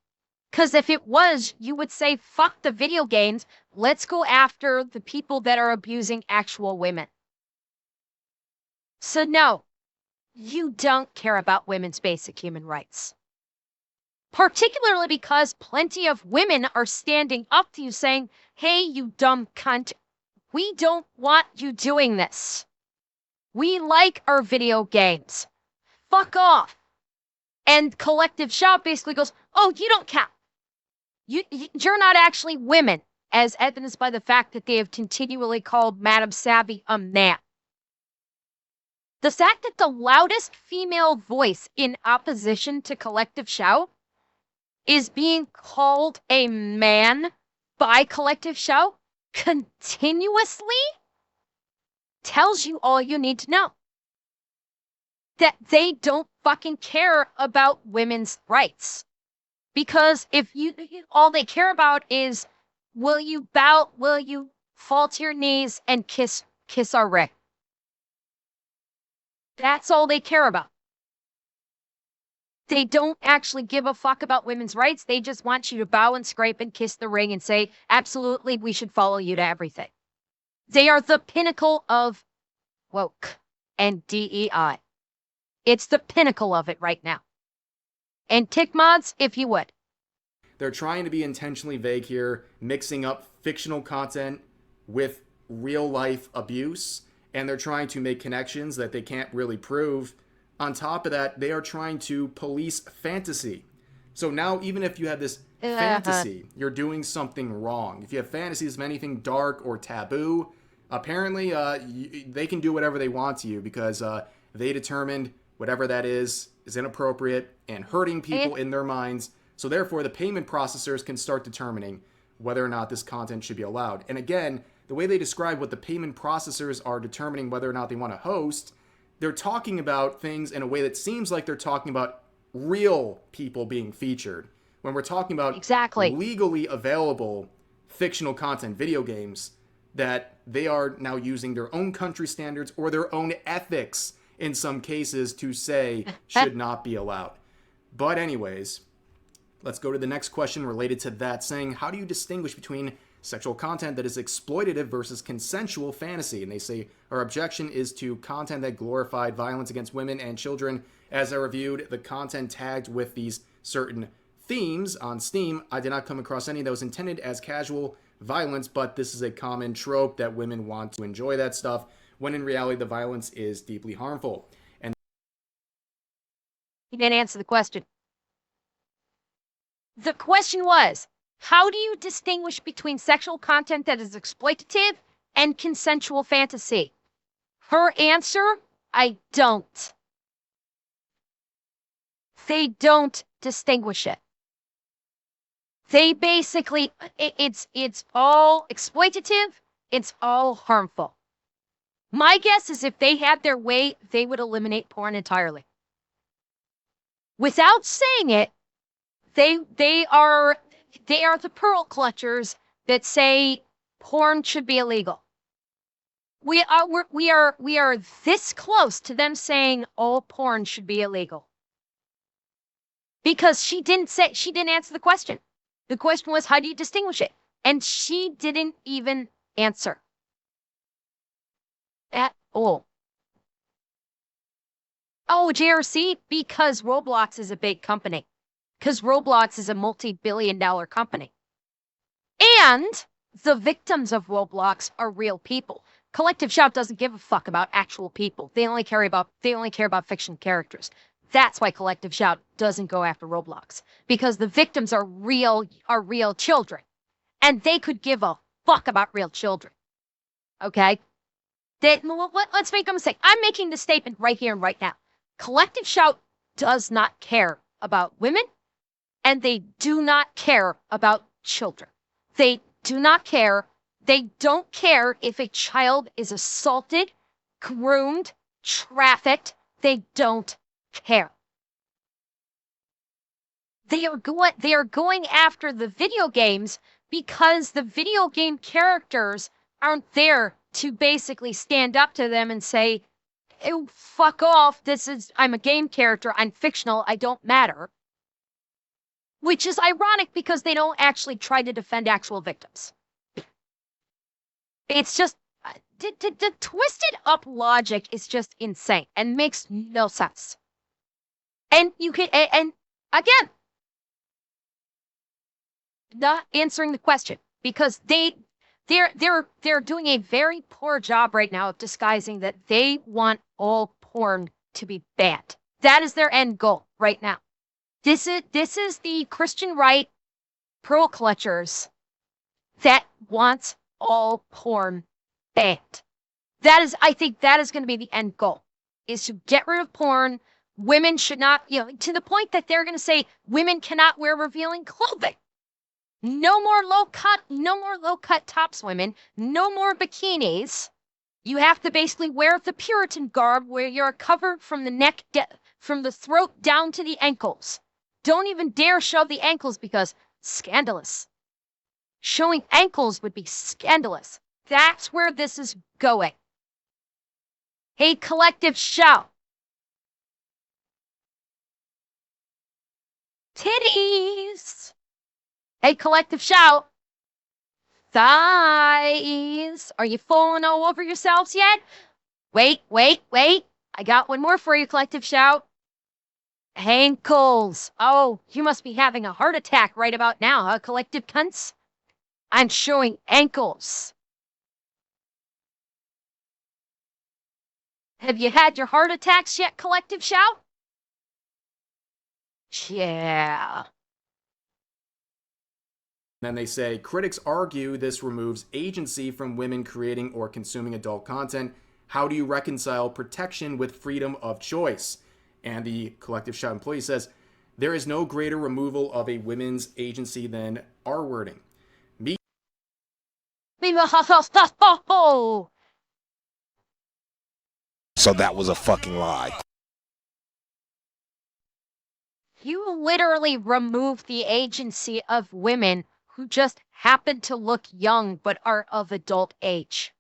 Because if it was, you would say, fuck the video games. Let's go after the people that are abusing actual women. So no, you don't care about women's basic human rights. particularly because plenty of women are standing up to you saying, hey, you dumb cunt, we don't want you doing this. We like our video games. Fuck off. And Collective Shout basically goes, oh, you don't count. You're not actually women, as evidenced by the fact that they have continually called Madam Savvy a man. The fact that the loudest female voice in opposition to Collective Shout is being called a man by Collective Shout continuously tells you all you need to know. That they don't fucking care about women's rights. Because if all they care about is, will you fall to your knees and kiss our Rick? That's all they care about. They don't actually give a fuck about women's rights. They just want you to bow and scrape and kiss the ring and say, absolutely, we should follow you to everything. They are the pinnacle of woke and DEI. It's the pinnacle of it right now. And tick mods, if you would. They're trying to be intentionally vague here, mixing up fictional content with real life abuse, and they're trying to make connections that they can't really prove. On top of that, they are trying to police fantasy. So now, even if you have this fantasy, you're doing something wrong. If you have fantasies of anything dark or taboo, apparently they can do whatever they want to you because they determined whatever that is inappropriate and hurting people in their minds. So therefore, the payment processors can start determining whether or not this content should be allowed. And again, the way they describe what the payment processors are determining whether or not they want to host, they're talking about things in a way that seems like they're talking about real people being featured. When we're talking about legally available fictional content, video games, that they are now using their own country standards or their own ethics in some cases to say should not be allowed. But anyways, let's go to the next question related to that, saying, how do you distinguish between sexual content that is exploitative versus consensual fantasy? And they say, our objection is to content that glorified violence against women and children. As I reviewed the content tagged with these certain themes on Steam, I did not come across any that was intended as casual violence, but this is a common trope that women want to enjoy that stuff, when in reality the violence is deeply harmful. And he didn't answer the question. The question was, how do you distinguish between sexual content that is exploitative and consensual fantasy? Her answer, I don't. They don't distinguish it. They basically, it's all exploitative, it's all harmful. My guess is if they had their way, they would eliminate porn entirely. Without saying it, they are the pearl clutchers that say porn should be illegal. We are this close to them saying all porn should be illegal. Because she didn't answer the question. The question was, how do you distinguish it? And she didn't even answer at all. Oh, JRC, because Roblox is a big company. Because Roblox is a multi-billion-dollar company. And the victims of Roblox are real people. Collective Shout doesn't give a fuck about actual people. They only care about fiction characters. That's why Collective Shout doesn't go after Roblox. Because the victims are real children. And they could give a fuck about real children. Okay? Let's make a mistake. I'm making the statement right here and right now. Collective Shout does not care about women, and they do not care about children. They do not care. They don't care if a child is assaulted, groomed, trafficked. They don't care. They are going after the video games because the video game characters aren't there to basically stand up to them and say, ew, fuck off, I'm a game character, I'm fictional, I don't matter. Which is ironic because they don't actually try to defend actual victims. It's just, the twisted up logic is just insane and makes no sense. And again, not answering the question because they're doing a very poor job right now of disguising that they want all porn to be banned. That is their end goal right now. This is the Christian right pearl clutchers that wants all porn banned. I think that is going to be the end goal, is to get rid of porn. Women should not, to the point that they're going to say women cannot wear revealing clothing. No more low cut tops, women. No more bikinis. You have to basically wear the Puritan garb where you're covered from the neck, from the throat down to the ankles. Don't even dare show the ankles because scandalous. Showing ankles would be scandalous. That's where this is going. Hey, collective, shout. Titties. Hey, collective, shout. Thighs. Are you falling all over yourselves yet? Wait. I got one more for you, collective, shout. Ankles. Oh, you must be having a heart attack right about now, huh, collective cunts? I'm showing ankles. Have you had your heart attacks yet, collective, shout? Yeah. Then they say, critics argue this removes agency from women creating or consuming adult content. How do you reconcile protection with freedom of choice? And the collective shout employee says, there is no greater removal of a women's agency than our wording. So that was a fucking lie. You literally remove the agency of women who just happen to look young but are of adult age.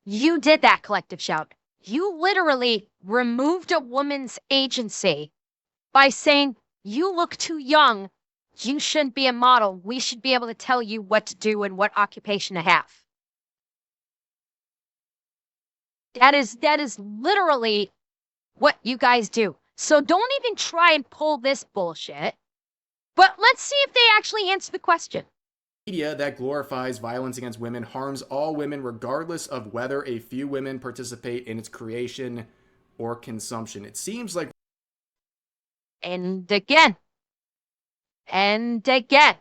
You did that, collective shout. You literally removed a woman's agency by saying, you look too young, you shouldn't be a model, we should be able to tell you what to do and what occupation to have. That is literally what you guys do. So don't even try and pull this bullshit. But let's see if they actually answer the question. Media that glorifies violence against women harms all women regardless of whether a few women participate in its creation or consumption. It seems like... And again. And again.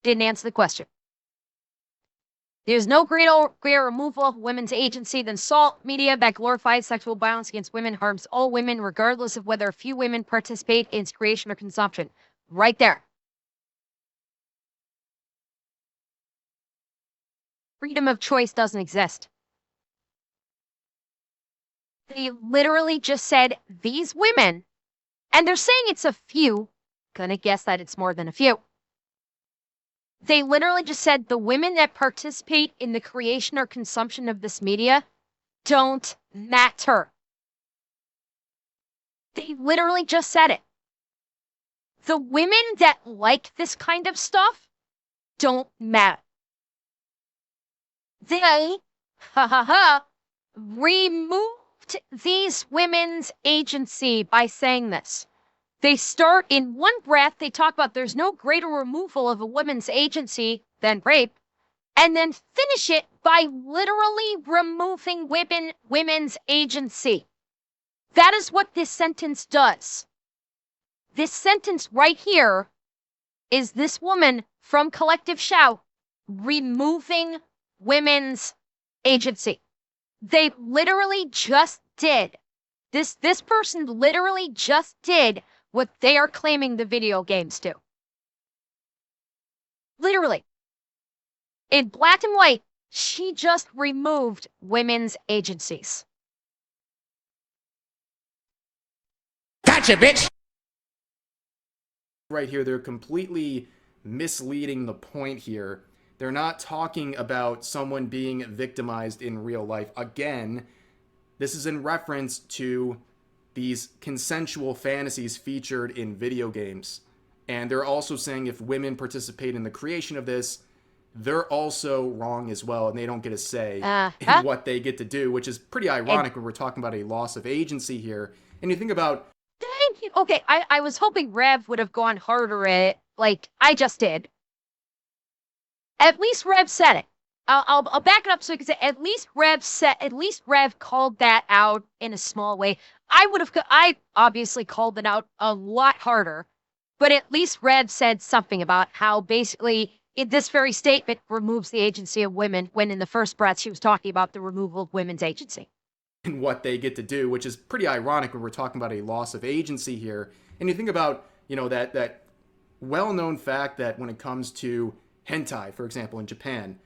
Didn't answer the question. There's no greater removal of women's agency than salt. Media that glorifies sexual violence against women harms all women, regardless of whether a few women participate in its creation or consumption. Right there. Freedom of choice doesn't exist. They literally just said these women, and they're saying it's a few. Gonna guess that it's more than a few. They literally just said the women that participate in the creation or consumption of this media don't matter. They literally just said it. The women that like this kind of stuff don't matter. They, removed these women's agency by saying this. They start in one breath, they talk about there's no greater removal of a woman's agency than rape, and then finish it by literally removing women's agency. That is what this sentence does. This sentence right here is this woman from Collective Shout removing women's agency. They literally just did. This person literally just did what they are claiming the video games do. Literally. In black and white, she just removed women's agencies. Gotcha, bitch! Right here, they're completely misleading the point here. They're not talking about someone being victimized in real life. Again, this is in reference to these consensual fantasies featured in video games. And they're also saying if women participate in the creation of this, they're also wrong as well, and they don't get a say in what they get to do, which is pretty ironic when we're talking about a loss of agency here. And you think about... Thank Okay, I was hoping Rev would have gone harder at it, like I just did. At least Rev said it. I'll back it up so you can say at least Rev called that out in a small way. I obviously called it out a lot harder, but at least Rev said something about how basically this very statement removes the agency of women, when in the first breath she was talking about the removal of women's agency. And what they get to do, which is pretty ironic when we're talking about a loss of agency here. And you think about, that well-known fact that when it comes to hentai, for example, in Japan,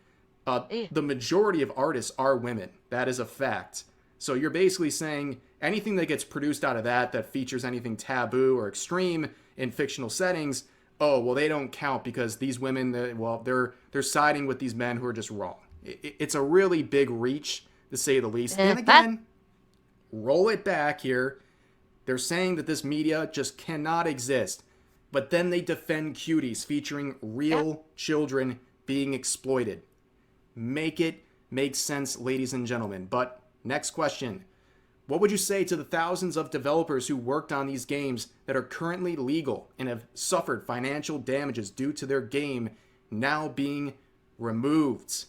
the majority of artists are women. That is a fact. So you're basically saying anything that gets produced out of that features anything taboo or extreme in fictional settings, oh, well, they don't count because these women, they're siding with these men who are just wrong. It's a really big reach, to say the least. And again, roll it back here. They're saying that this media just cannot exist. But then they defend Cuties featuring real children being exploited. Make it make sense, ladies and gentlemen. But next question. What would you say to the thousands of developers who worked on these games that are currently legal and have suffered financial damages due to their game now being removed?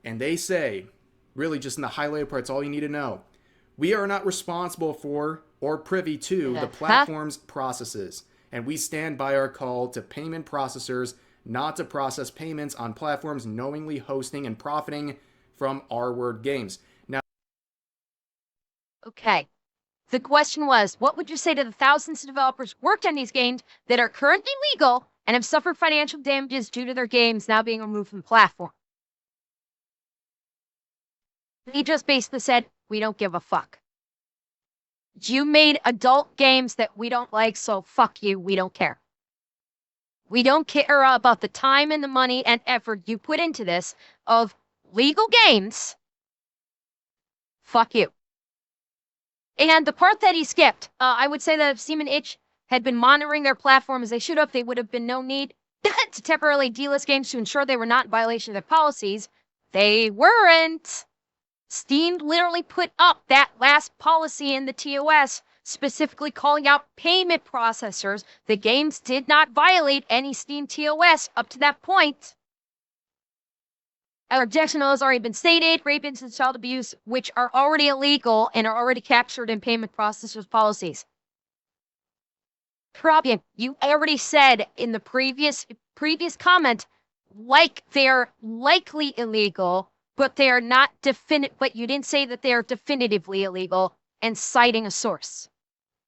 And they say, really just in the highlighted parts, all you need to know, we are not responsible for or privy to the platform's processes, and we stand by our call to payment processors not to process payments on platforms knowingly hosting and profiting from R-word games. Now, okay. The question was, what would you say to the thousands of developers worked on these games that are currently legal and have suffered financial damages due to their games now being removed from the platform? He just basically said, we don't give a fuck. You made adult games that we don't like, so fuck you, we don't care. We don't care about the time and the money and effort you put into this of legal games. Fuck you. And the part that he skipped, I would say that if Seaman Itch had been monitoring their platform as they should have, there would have been no need to temporarily delist games to ensure they were not in violation of their policies. They weren't. Steam literally put up that last policy in the TOS, specifically calling out payment processors. The games did not violate any Steam TOS up to that point. Our objection has already been stated. Rape and child abuse, which are already illegal and are already captured in payment processors' policies. Problem, you already said in the previous comment, like they're likely illegal, but they are not but you didn't say that they are definitively illegal and citing a source.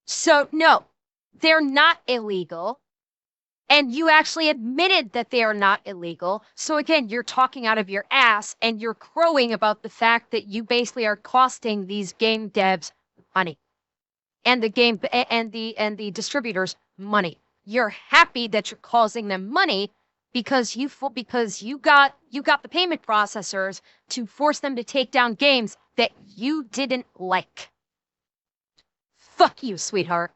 So no, they're not illegal. And you actually admitted that they are not illegal. So again, you're talking out of your ass and you're crowing about the fact that you basically are costing these game devs money and the distributors money. You're happy that you're causing them money because you got the payment processors to force them to take down games that you didn't like. Fuck you, sweetheart.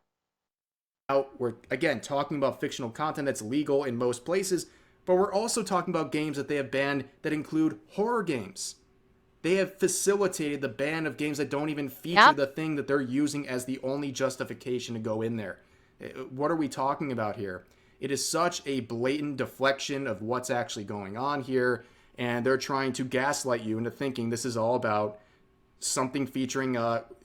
Now, we're, again, talking about fictional content that's legal in most places, but we're also talking about games that they have banned that include horror games. They have facilitated the ban of games that don't even feature the thing that they're using as the only justification to go in there. What are we talking about here? It is such a blatant deflection of what's actually going on here, and they're trying to gaslight you into thinking this is all about something featuring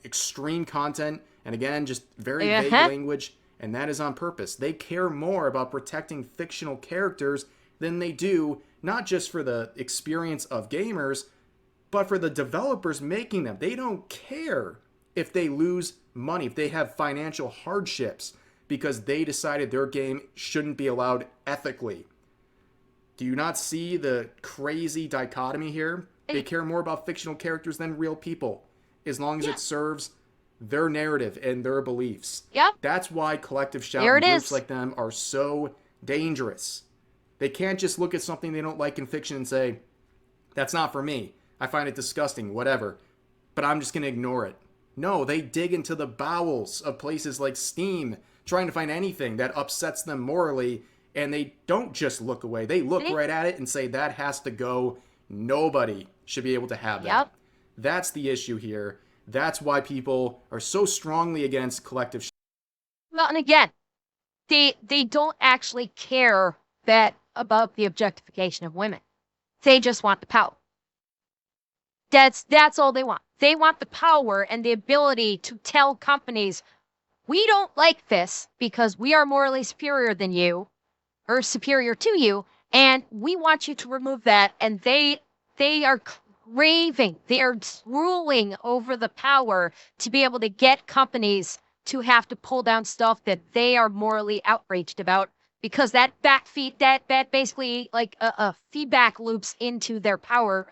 extreme content, and again, just very vague language. And that is on purpose. They care more about protecting fictional characters than they do, not just for the experience of gamers, but for the developers making them. They don't care if they lose money, if they have financial hardships, because they decided their game shouldn't be allowed ethically. Do you not see the crazy dichotomy here? They care more about fictional characters than real people, as long as it serves their narrative and their beliefs. Yep. That's why collective shout groups like them are so dangerous. They can't just look at something they don't like in fiction and say, that's not for me. I find it disgusting, whatever. But I'm just going to ignore it. No, they dig into the bowels of places like Steam, trying to find anything that upsets them morally, and they don't just look away. They look right at it and say, that has to go. Nobody should be able to have that. Yep. That's the issue here. That's why people are so strongly against collective. Well, and again, they don't actually care that about the objectification of women. They just want the power. That's all they want. They want the power and the ability to tell companies, we don't like this because we are morally superior than you or superior to you, and we want you to remove that. And they are craving, they are drooling over the power to be able to get companies to have to pull down stuff that they are morally outraged about, because that that basically like a feedback loops into their power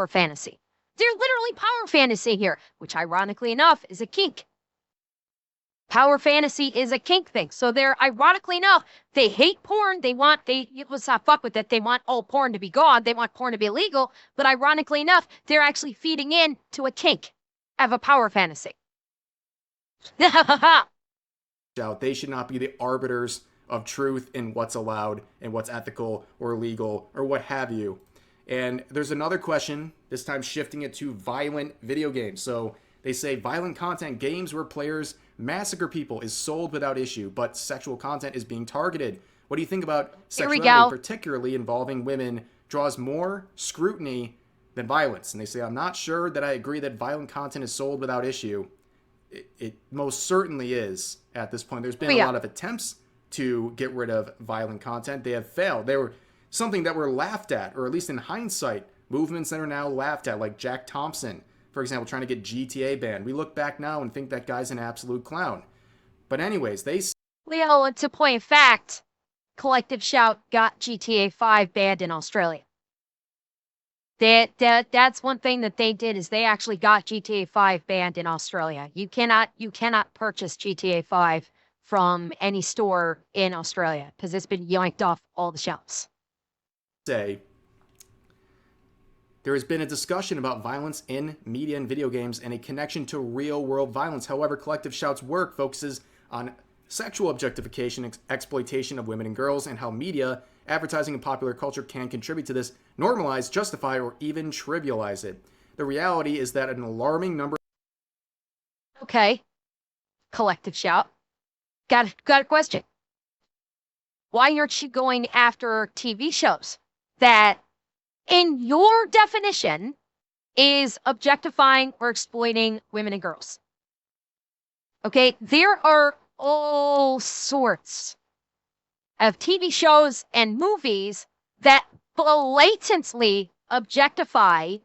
fantasy. They're literally power fantasy here, which ironically enough is a kink. Power fantasy is a kink thing. So they're, ironically enough, they hate porn. Let's not fuck with it. They want all porn to be gone. They want porn to be illegal. But ironically enough, they're actually feeding in to a kink of a power fantasy. They should not be the arbiters of truth in what's allowed and what's ethical or legal or what have you. And there's another question, this time shifting it to violent video games. So they say violent content games where players massacre people is sold without issue, but sexual content is being targeted. What do you think about sexuality, particularly involving women, draws more scrutiny than violence? And they say, I'm not sure that I agree that violent content is sold without issue. It most certainly is at this point. There's been a lot of attempts to get rid of violent content. They have failed. They were something that were laughed at, or at least in hindsight, movements that are now laughed at, like Jack Thompson, for example, trying to get GTA banned. We look back now and think that guy's an absolute clown. But anyways, Leo, to point of fact, Collective Shout got GTA 5 banned in Australia. That's one thing that they did, is they actually got GTA 5 banned in Australia. You cannot purchase GTA 5 from any store in Australia because it's been yanked off all the shelves. Say there has been a discussion about violence in media and video games and a connection to real-world violence. However, Collective Shout's work focuses on sexual objectification, exploitation of women and girls, and how media, advertising, and popular culture can contribute to this, normalize, justify, or even trivialize it. The reality is that an alarming number... Okay. Collective Shout. Got a question. Why aren't you going after TV shows that, in your definition, is objectifying or exploiting women and girls? Okay, there are all sorts of TV shows and movies that blatantly objectify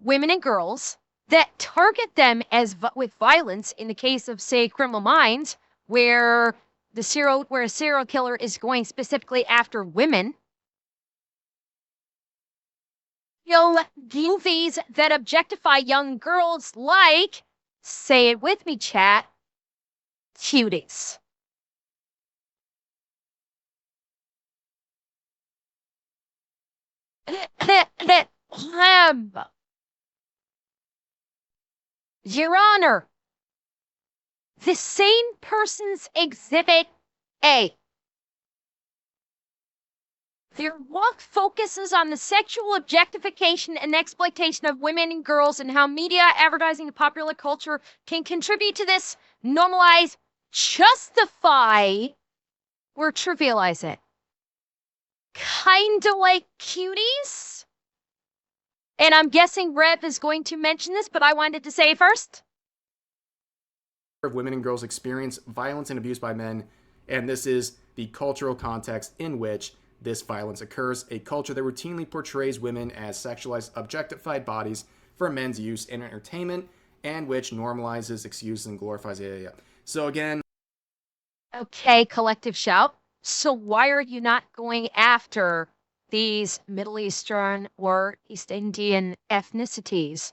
women and girls, that target them as with violence. In the case of, say, Criminal Minds, where a serial killer is going specifically after women. Movies that objectify young girls, like, say it with me, chat, Cuties. Your Honor, the same person's Exhibit A. Their work focuses on the sexual objectification and exploitation of women and girls, and how media, advertising, and popular culture can contribute to this, normalize, justify, or trivialize it. Kinda like Cuties? And I'm guessing Rev is going to mention this, but I wanted to say it first. Of women and girls experience violence and abuse by men, and this is the cultural context in which this violence occurs, a culture that routinely portrays women as sexualized, objectified bodies for men's use in entertainment, and which normalizes, excuses, and glorifies. So again... Okay, Collective Shout. So why are you not going after these Middle Eastern or East Indian ethnicities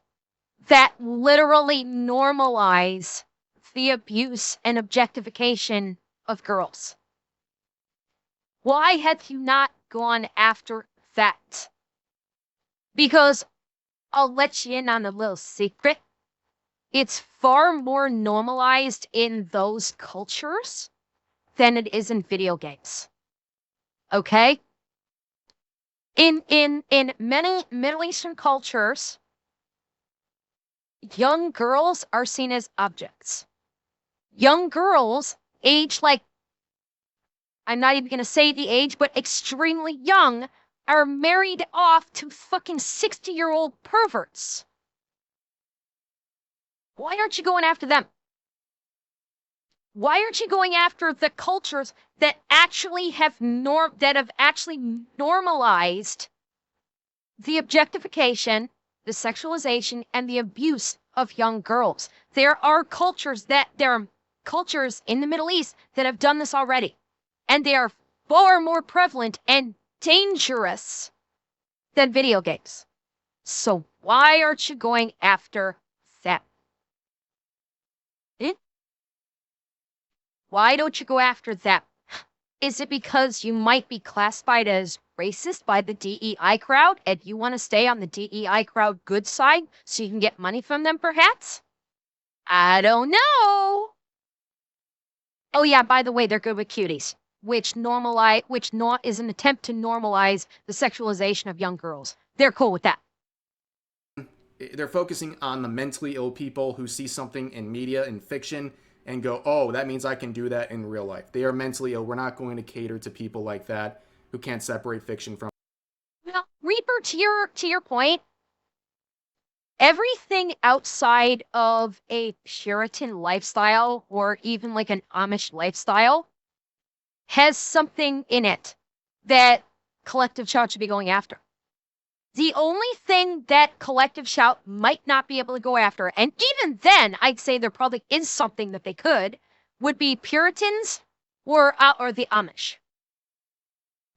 that literally normalize the abuse and objectification of girls? Why have you not gone after that? Because I'll let you in on a little secret. It's far more normalized in those cultures than it is in video games. Okay? In many Middle Eastern cultures, young girls are seen as objects. Young girls age, like, I'm not even going to say the age, but extremely young, are married off to fucking 60-year-old perverts. Why aren't you going after them? Why aren't you going after the cultures that actually have normalized the objectification, the sexualization, and the abuse of young girls? There are cultures in the Middle East that have done this already, and they are far more prevalent and dangerous than video games. So why aren't you going after them? Why don't you go after them? Is it because you might be classified as racist by the DEI crowd and you want to stay on the DEI crowd good side so you can get money from them, perhaps? I don't know. Oh yeah, by the way, they're good with cuties, which is an attempt to normalize the sexualization of young girls. They're cool with that. They're focusing on the mentally ill people who see something in media and fiction and go, oh, that means I can do that in real life. They are mentally ill. We're not going to cater to people like that who can't separate fiction from... Well, Reaper, to your point, everything outside of a Puritan lifestyle or even like an Amish lifestyle has something in it that Collective Shout should be going after. The only thing that Collective Shout might not be able to go after, and even then, I'd say there probably is something that they could, would be Puritans or the Amish.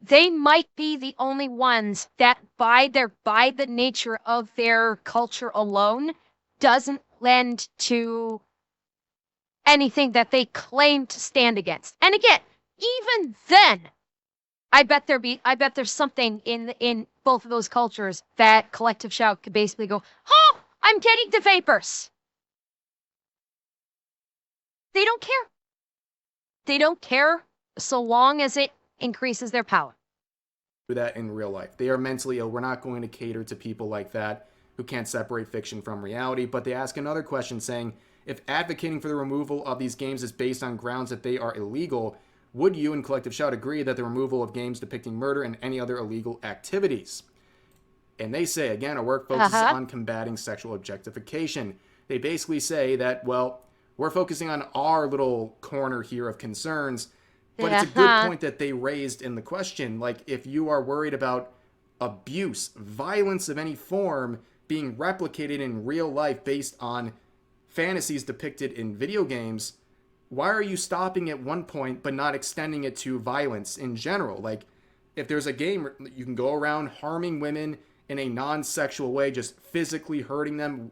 They might be the only ones that, by the nature of their culture alone, doesn't lend to anything that they claim to stand against. And again, even then, I bet there's something in both of those cultures that Collective Shout could basically go, oh, I'm getting the vapors. They don't care. They don't care so long as it increases their power. Do that in real life. They are mentally ill. We're not going to cater to people like that who can't separate fiction from reality. But they ask another question saying, if advocating for the removal of these games is based on grounds that they are illegal, would you and Collective Shout agree that the removal of games depicting murder and any other illegal activities? And they say, again, our work focuses on combating sexual objectification. They basically say that, well, we're focusing on our little corner here of concerns, but it's a good point that they raised in the question. Like, if you are worried about abuse, violence of any form being replicated in real life based on fantasies depicted in video games, why are you stopping at one point but not extending it to violence in general? Like, if there's a game you can go around harming women in a non-sexual way, just physically hurting them,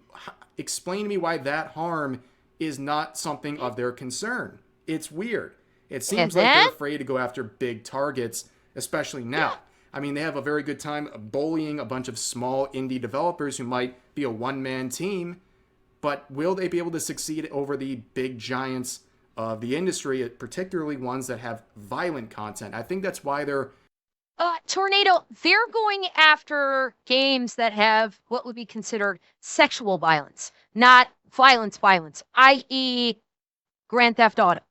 explain to me why that harm is not something of their concern. It's weird. It seems like they're afraid to go after big targets, especially now. Yeah. I mean, they have a very good time bullying a bunch of small indie developers who might be a one-man team, but will they be able to succeed over the big giants of the industry, particularly ones that have violent content? I think that's why they're... Tornado, they're going after games that have what would be considered sexual violence, not violence, i.e. Grand Theft Auto,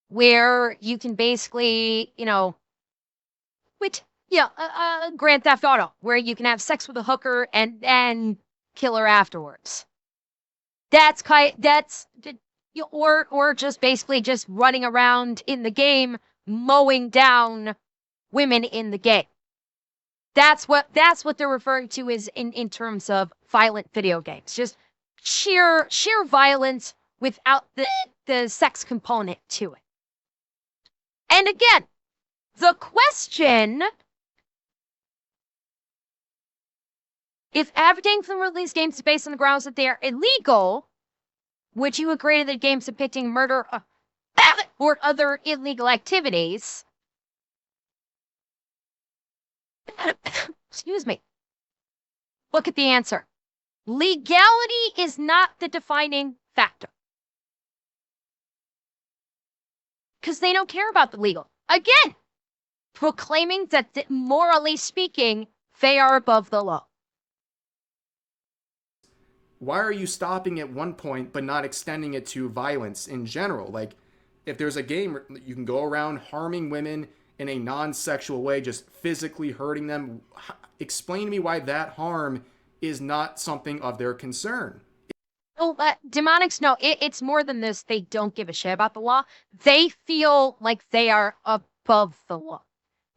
where you can basically, Grand Theft Auto, where you can have sex with a hooker and then kill her afterwards. Or just basically just running around in the game, mowing down women in the game. That's what they're referring to is in terms of violent video games. Just sheer violence without the sex component to it. And again, the question, if advocating for these games is based on the grounds that they are illegal, would you agree that games depicting murder or other illegal activities? Excuse me. Look at the answer. Legality is not the defining factor. Because they don't care about the legal. Again, proclaiming that morally speaking, they are above the law. Why are you stopping at one point but not extending it to violence in general? Like, If there's a game you can go around harming women in a non-sexual way, just physically hurting them, explain to me why that harm is not something of their concern. Oh, demonics, no, it's more than this. They don't give a shit about the law. They feel like they are above the law.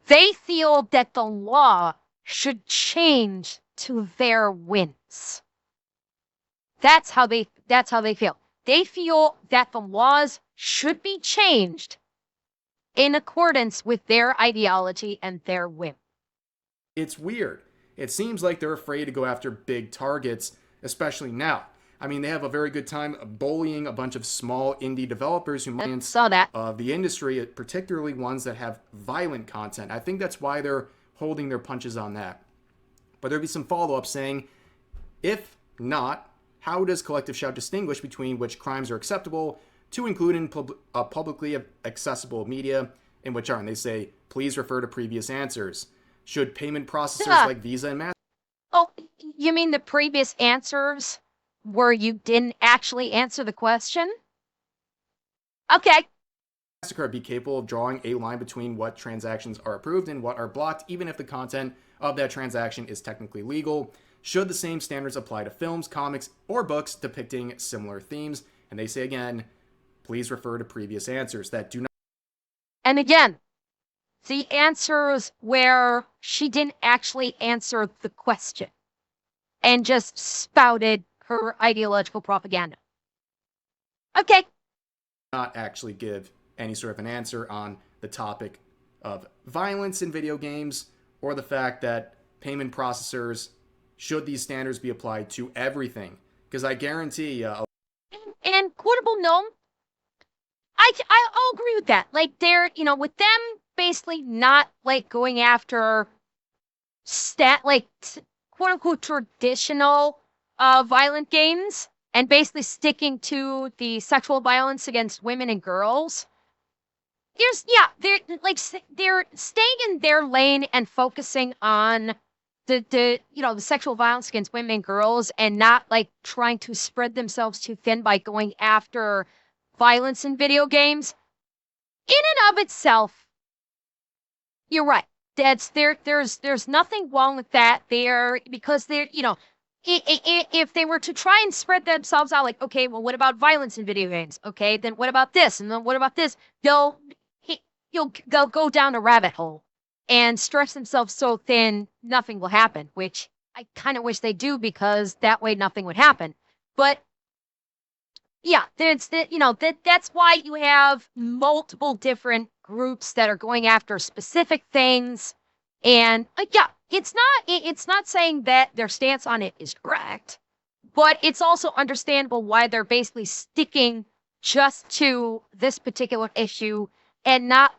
They feel that the law should change to their whims. That's how they feel. They feel that the laws should be changed in accordance with their ideology and their whim. It's weird. It seems like they're afraid to go after big targets, especially now. I mean, they have a very good time bullying a bunch of small indie developers who might saw that of the industry, particularly ones that have violent content. I think that's why they're holding their punches on that. But there'll be some follow-up saying, if not, how does Collective Shout distinguish between which crimes are acceptable to include in publicly accessible media and which aren't? They say, please refer to previous answers. Should payment processors like Visa and Mastercard... Oh, you mean the previous answers where you didn't actually answer the question? Okay. Mastercard be capable of drawing a line between what transactions are approved and what are blocked, even if the content of that transaction is technically legal? Should the same standards apply to films, comics, or books depicting similar themes? And they say again, please refer to previous answers that do not... And again, the answers where she didn't actually answer the question and just spouted her ideological propaganda. Okay. Not actually give any sort of an answer on the topic of violence in video games or the fact that payment processors, should these standards be applied to everything? Because I guarantee... and quotable gnome, I'll agree with that. Like, they're, with them basically not, like, going after quote-unquote traditional violent games and basically sticking to the sexual violence against women and girls. They're staying in their lane and focusing on the sexual violence against women and girls and not like trying to spread themselves too thin by going after violence in video games. In and of itself, you're right. There's nothing wrong with that there because they're, if they were to try and spread themselves out, like, okay, well, what about violence in video games? Okay, then what about this? And then what about this? They'll go down a rabbit hole and stretch themselves so thin, nothing will happen, which I kind of wish they do because that way nothing would happen. But yeah, that's why you have multiple different groups that are going after specific things. And yeah, it's not saying that their stance on it is correct, but it's also understandable why they're basically sticking just to this particular issue and not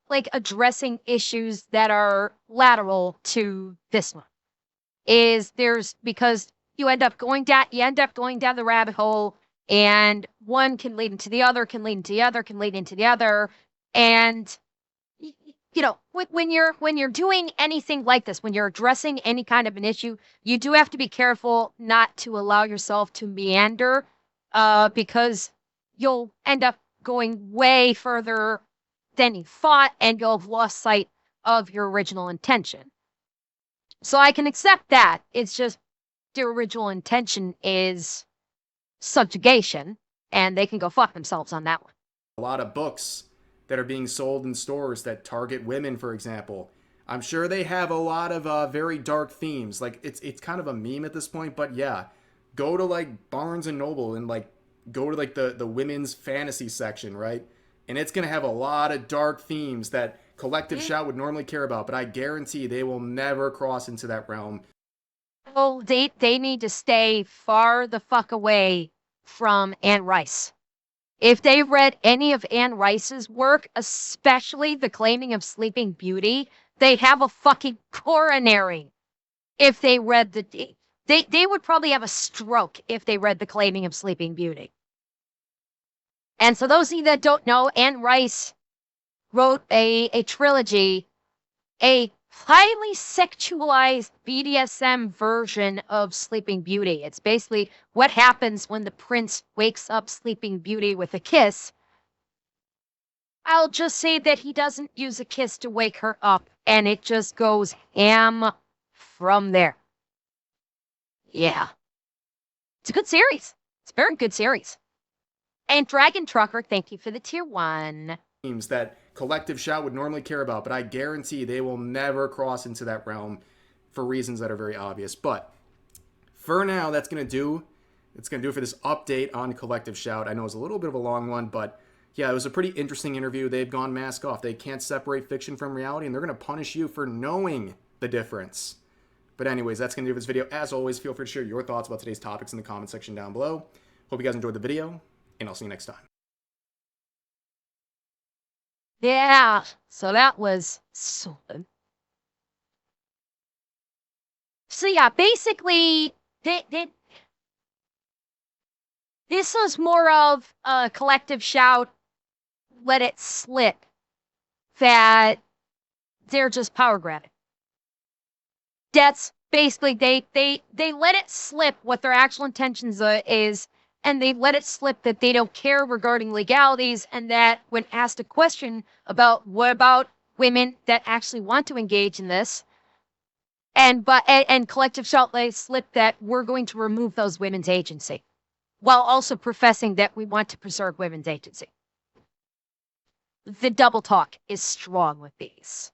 like addressing issues that are lateral to this one. Because you end up going down the rabbit hole, and one can lead into the other, can lead into the other, can lead into the other, and when you're doing anything like this, when you're addressing any kind of an issue, you do have to be careful not to allow yourself to meander, because you'll end up going way further than you thought, and you'll have lost sight of your original intention. So I can accept that. It's just their original intention is subjugation, and they can go fuck themselves on that one. A lot of books that are being sold in stores that target women, for example. I'm sure they have a lot of very dark themes. Like, it's kind of a meme at this point, but yeah. Go to, like, Barnes & Noble and, like, go to, like, the women's fantasy section, right? And it's going to have a lot of dark themes that Collective Shout would normally care about, but I guarantee they will never cross into that realm. Well, they need to stay far the fuck away from Anne Rice. If they read any of Anne Rice's work, especially The Claiming of Sleeping Beauty, they'd have a fucking coronary. If they read they would probably have a stroke if they read The Claiming of Sleeping Beauty. And so those of you that don't know, Anne Rice wrote a trilogy, a highly sexualized BDSM version of Sleeping Beauty. It's basically what happens when the prince wakes up Sleeping Beauty with a kiss. I'll just say that he doesn't use a kiss to wake her up, and it just goes ham from there. Yeah. It's a good series. It's a very good series. And Dragon Trucker, thank you for the tier 1. Teams that Collective Shout would normally care about, but I guarantee they will never cross into that realm for reasons that are very obvious. But for now, that's going to do. It's going to do for this update on Collective Shout. I know it's a little bit of a long one, but yeah, it was a pretty interesting interview. They've gone mask off. They can't separate fiction from reality, and they're going to punish you for knowing the difference. But anyways, that's going to do for this video. As always, feel free to share your thoughts about today's topics in the comment section down below. Hope you guys enjoyed the video, and I'll see you next time. Yeah, so that was something. So yeah, basically, this was more of a Collective Shout, let it slip, that they're just power grabbing. That's basically, they let it slip what their actual intentions is, and they let it slip that they don't care regarding legalities, and that when asked a question about what about women that actually want to engage in this, and Collective Shout let it slip that we're going to remove those women's agency, while also professing that we want to preserve women's agency. The double talk is strong with these.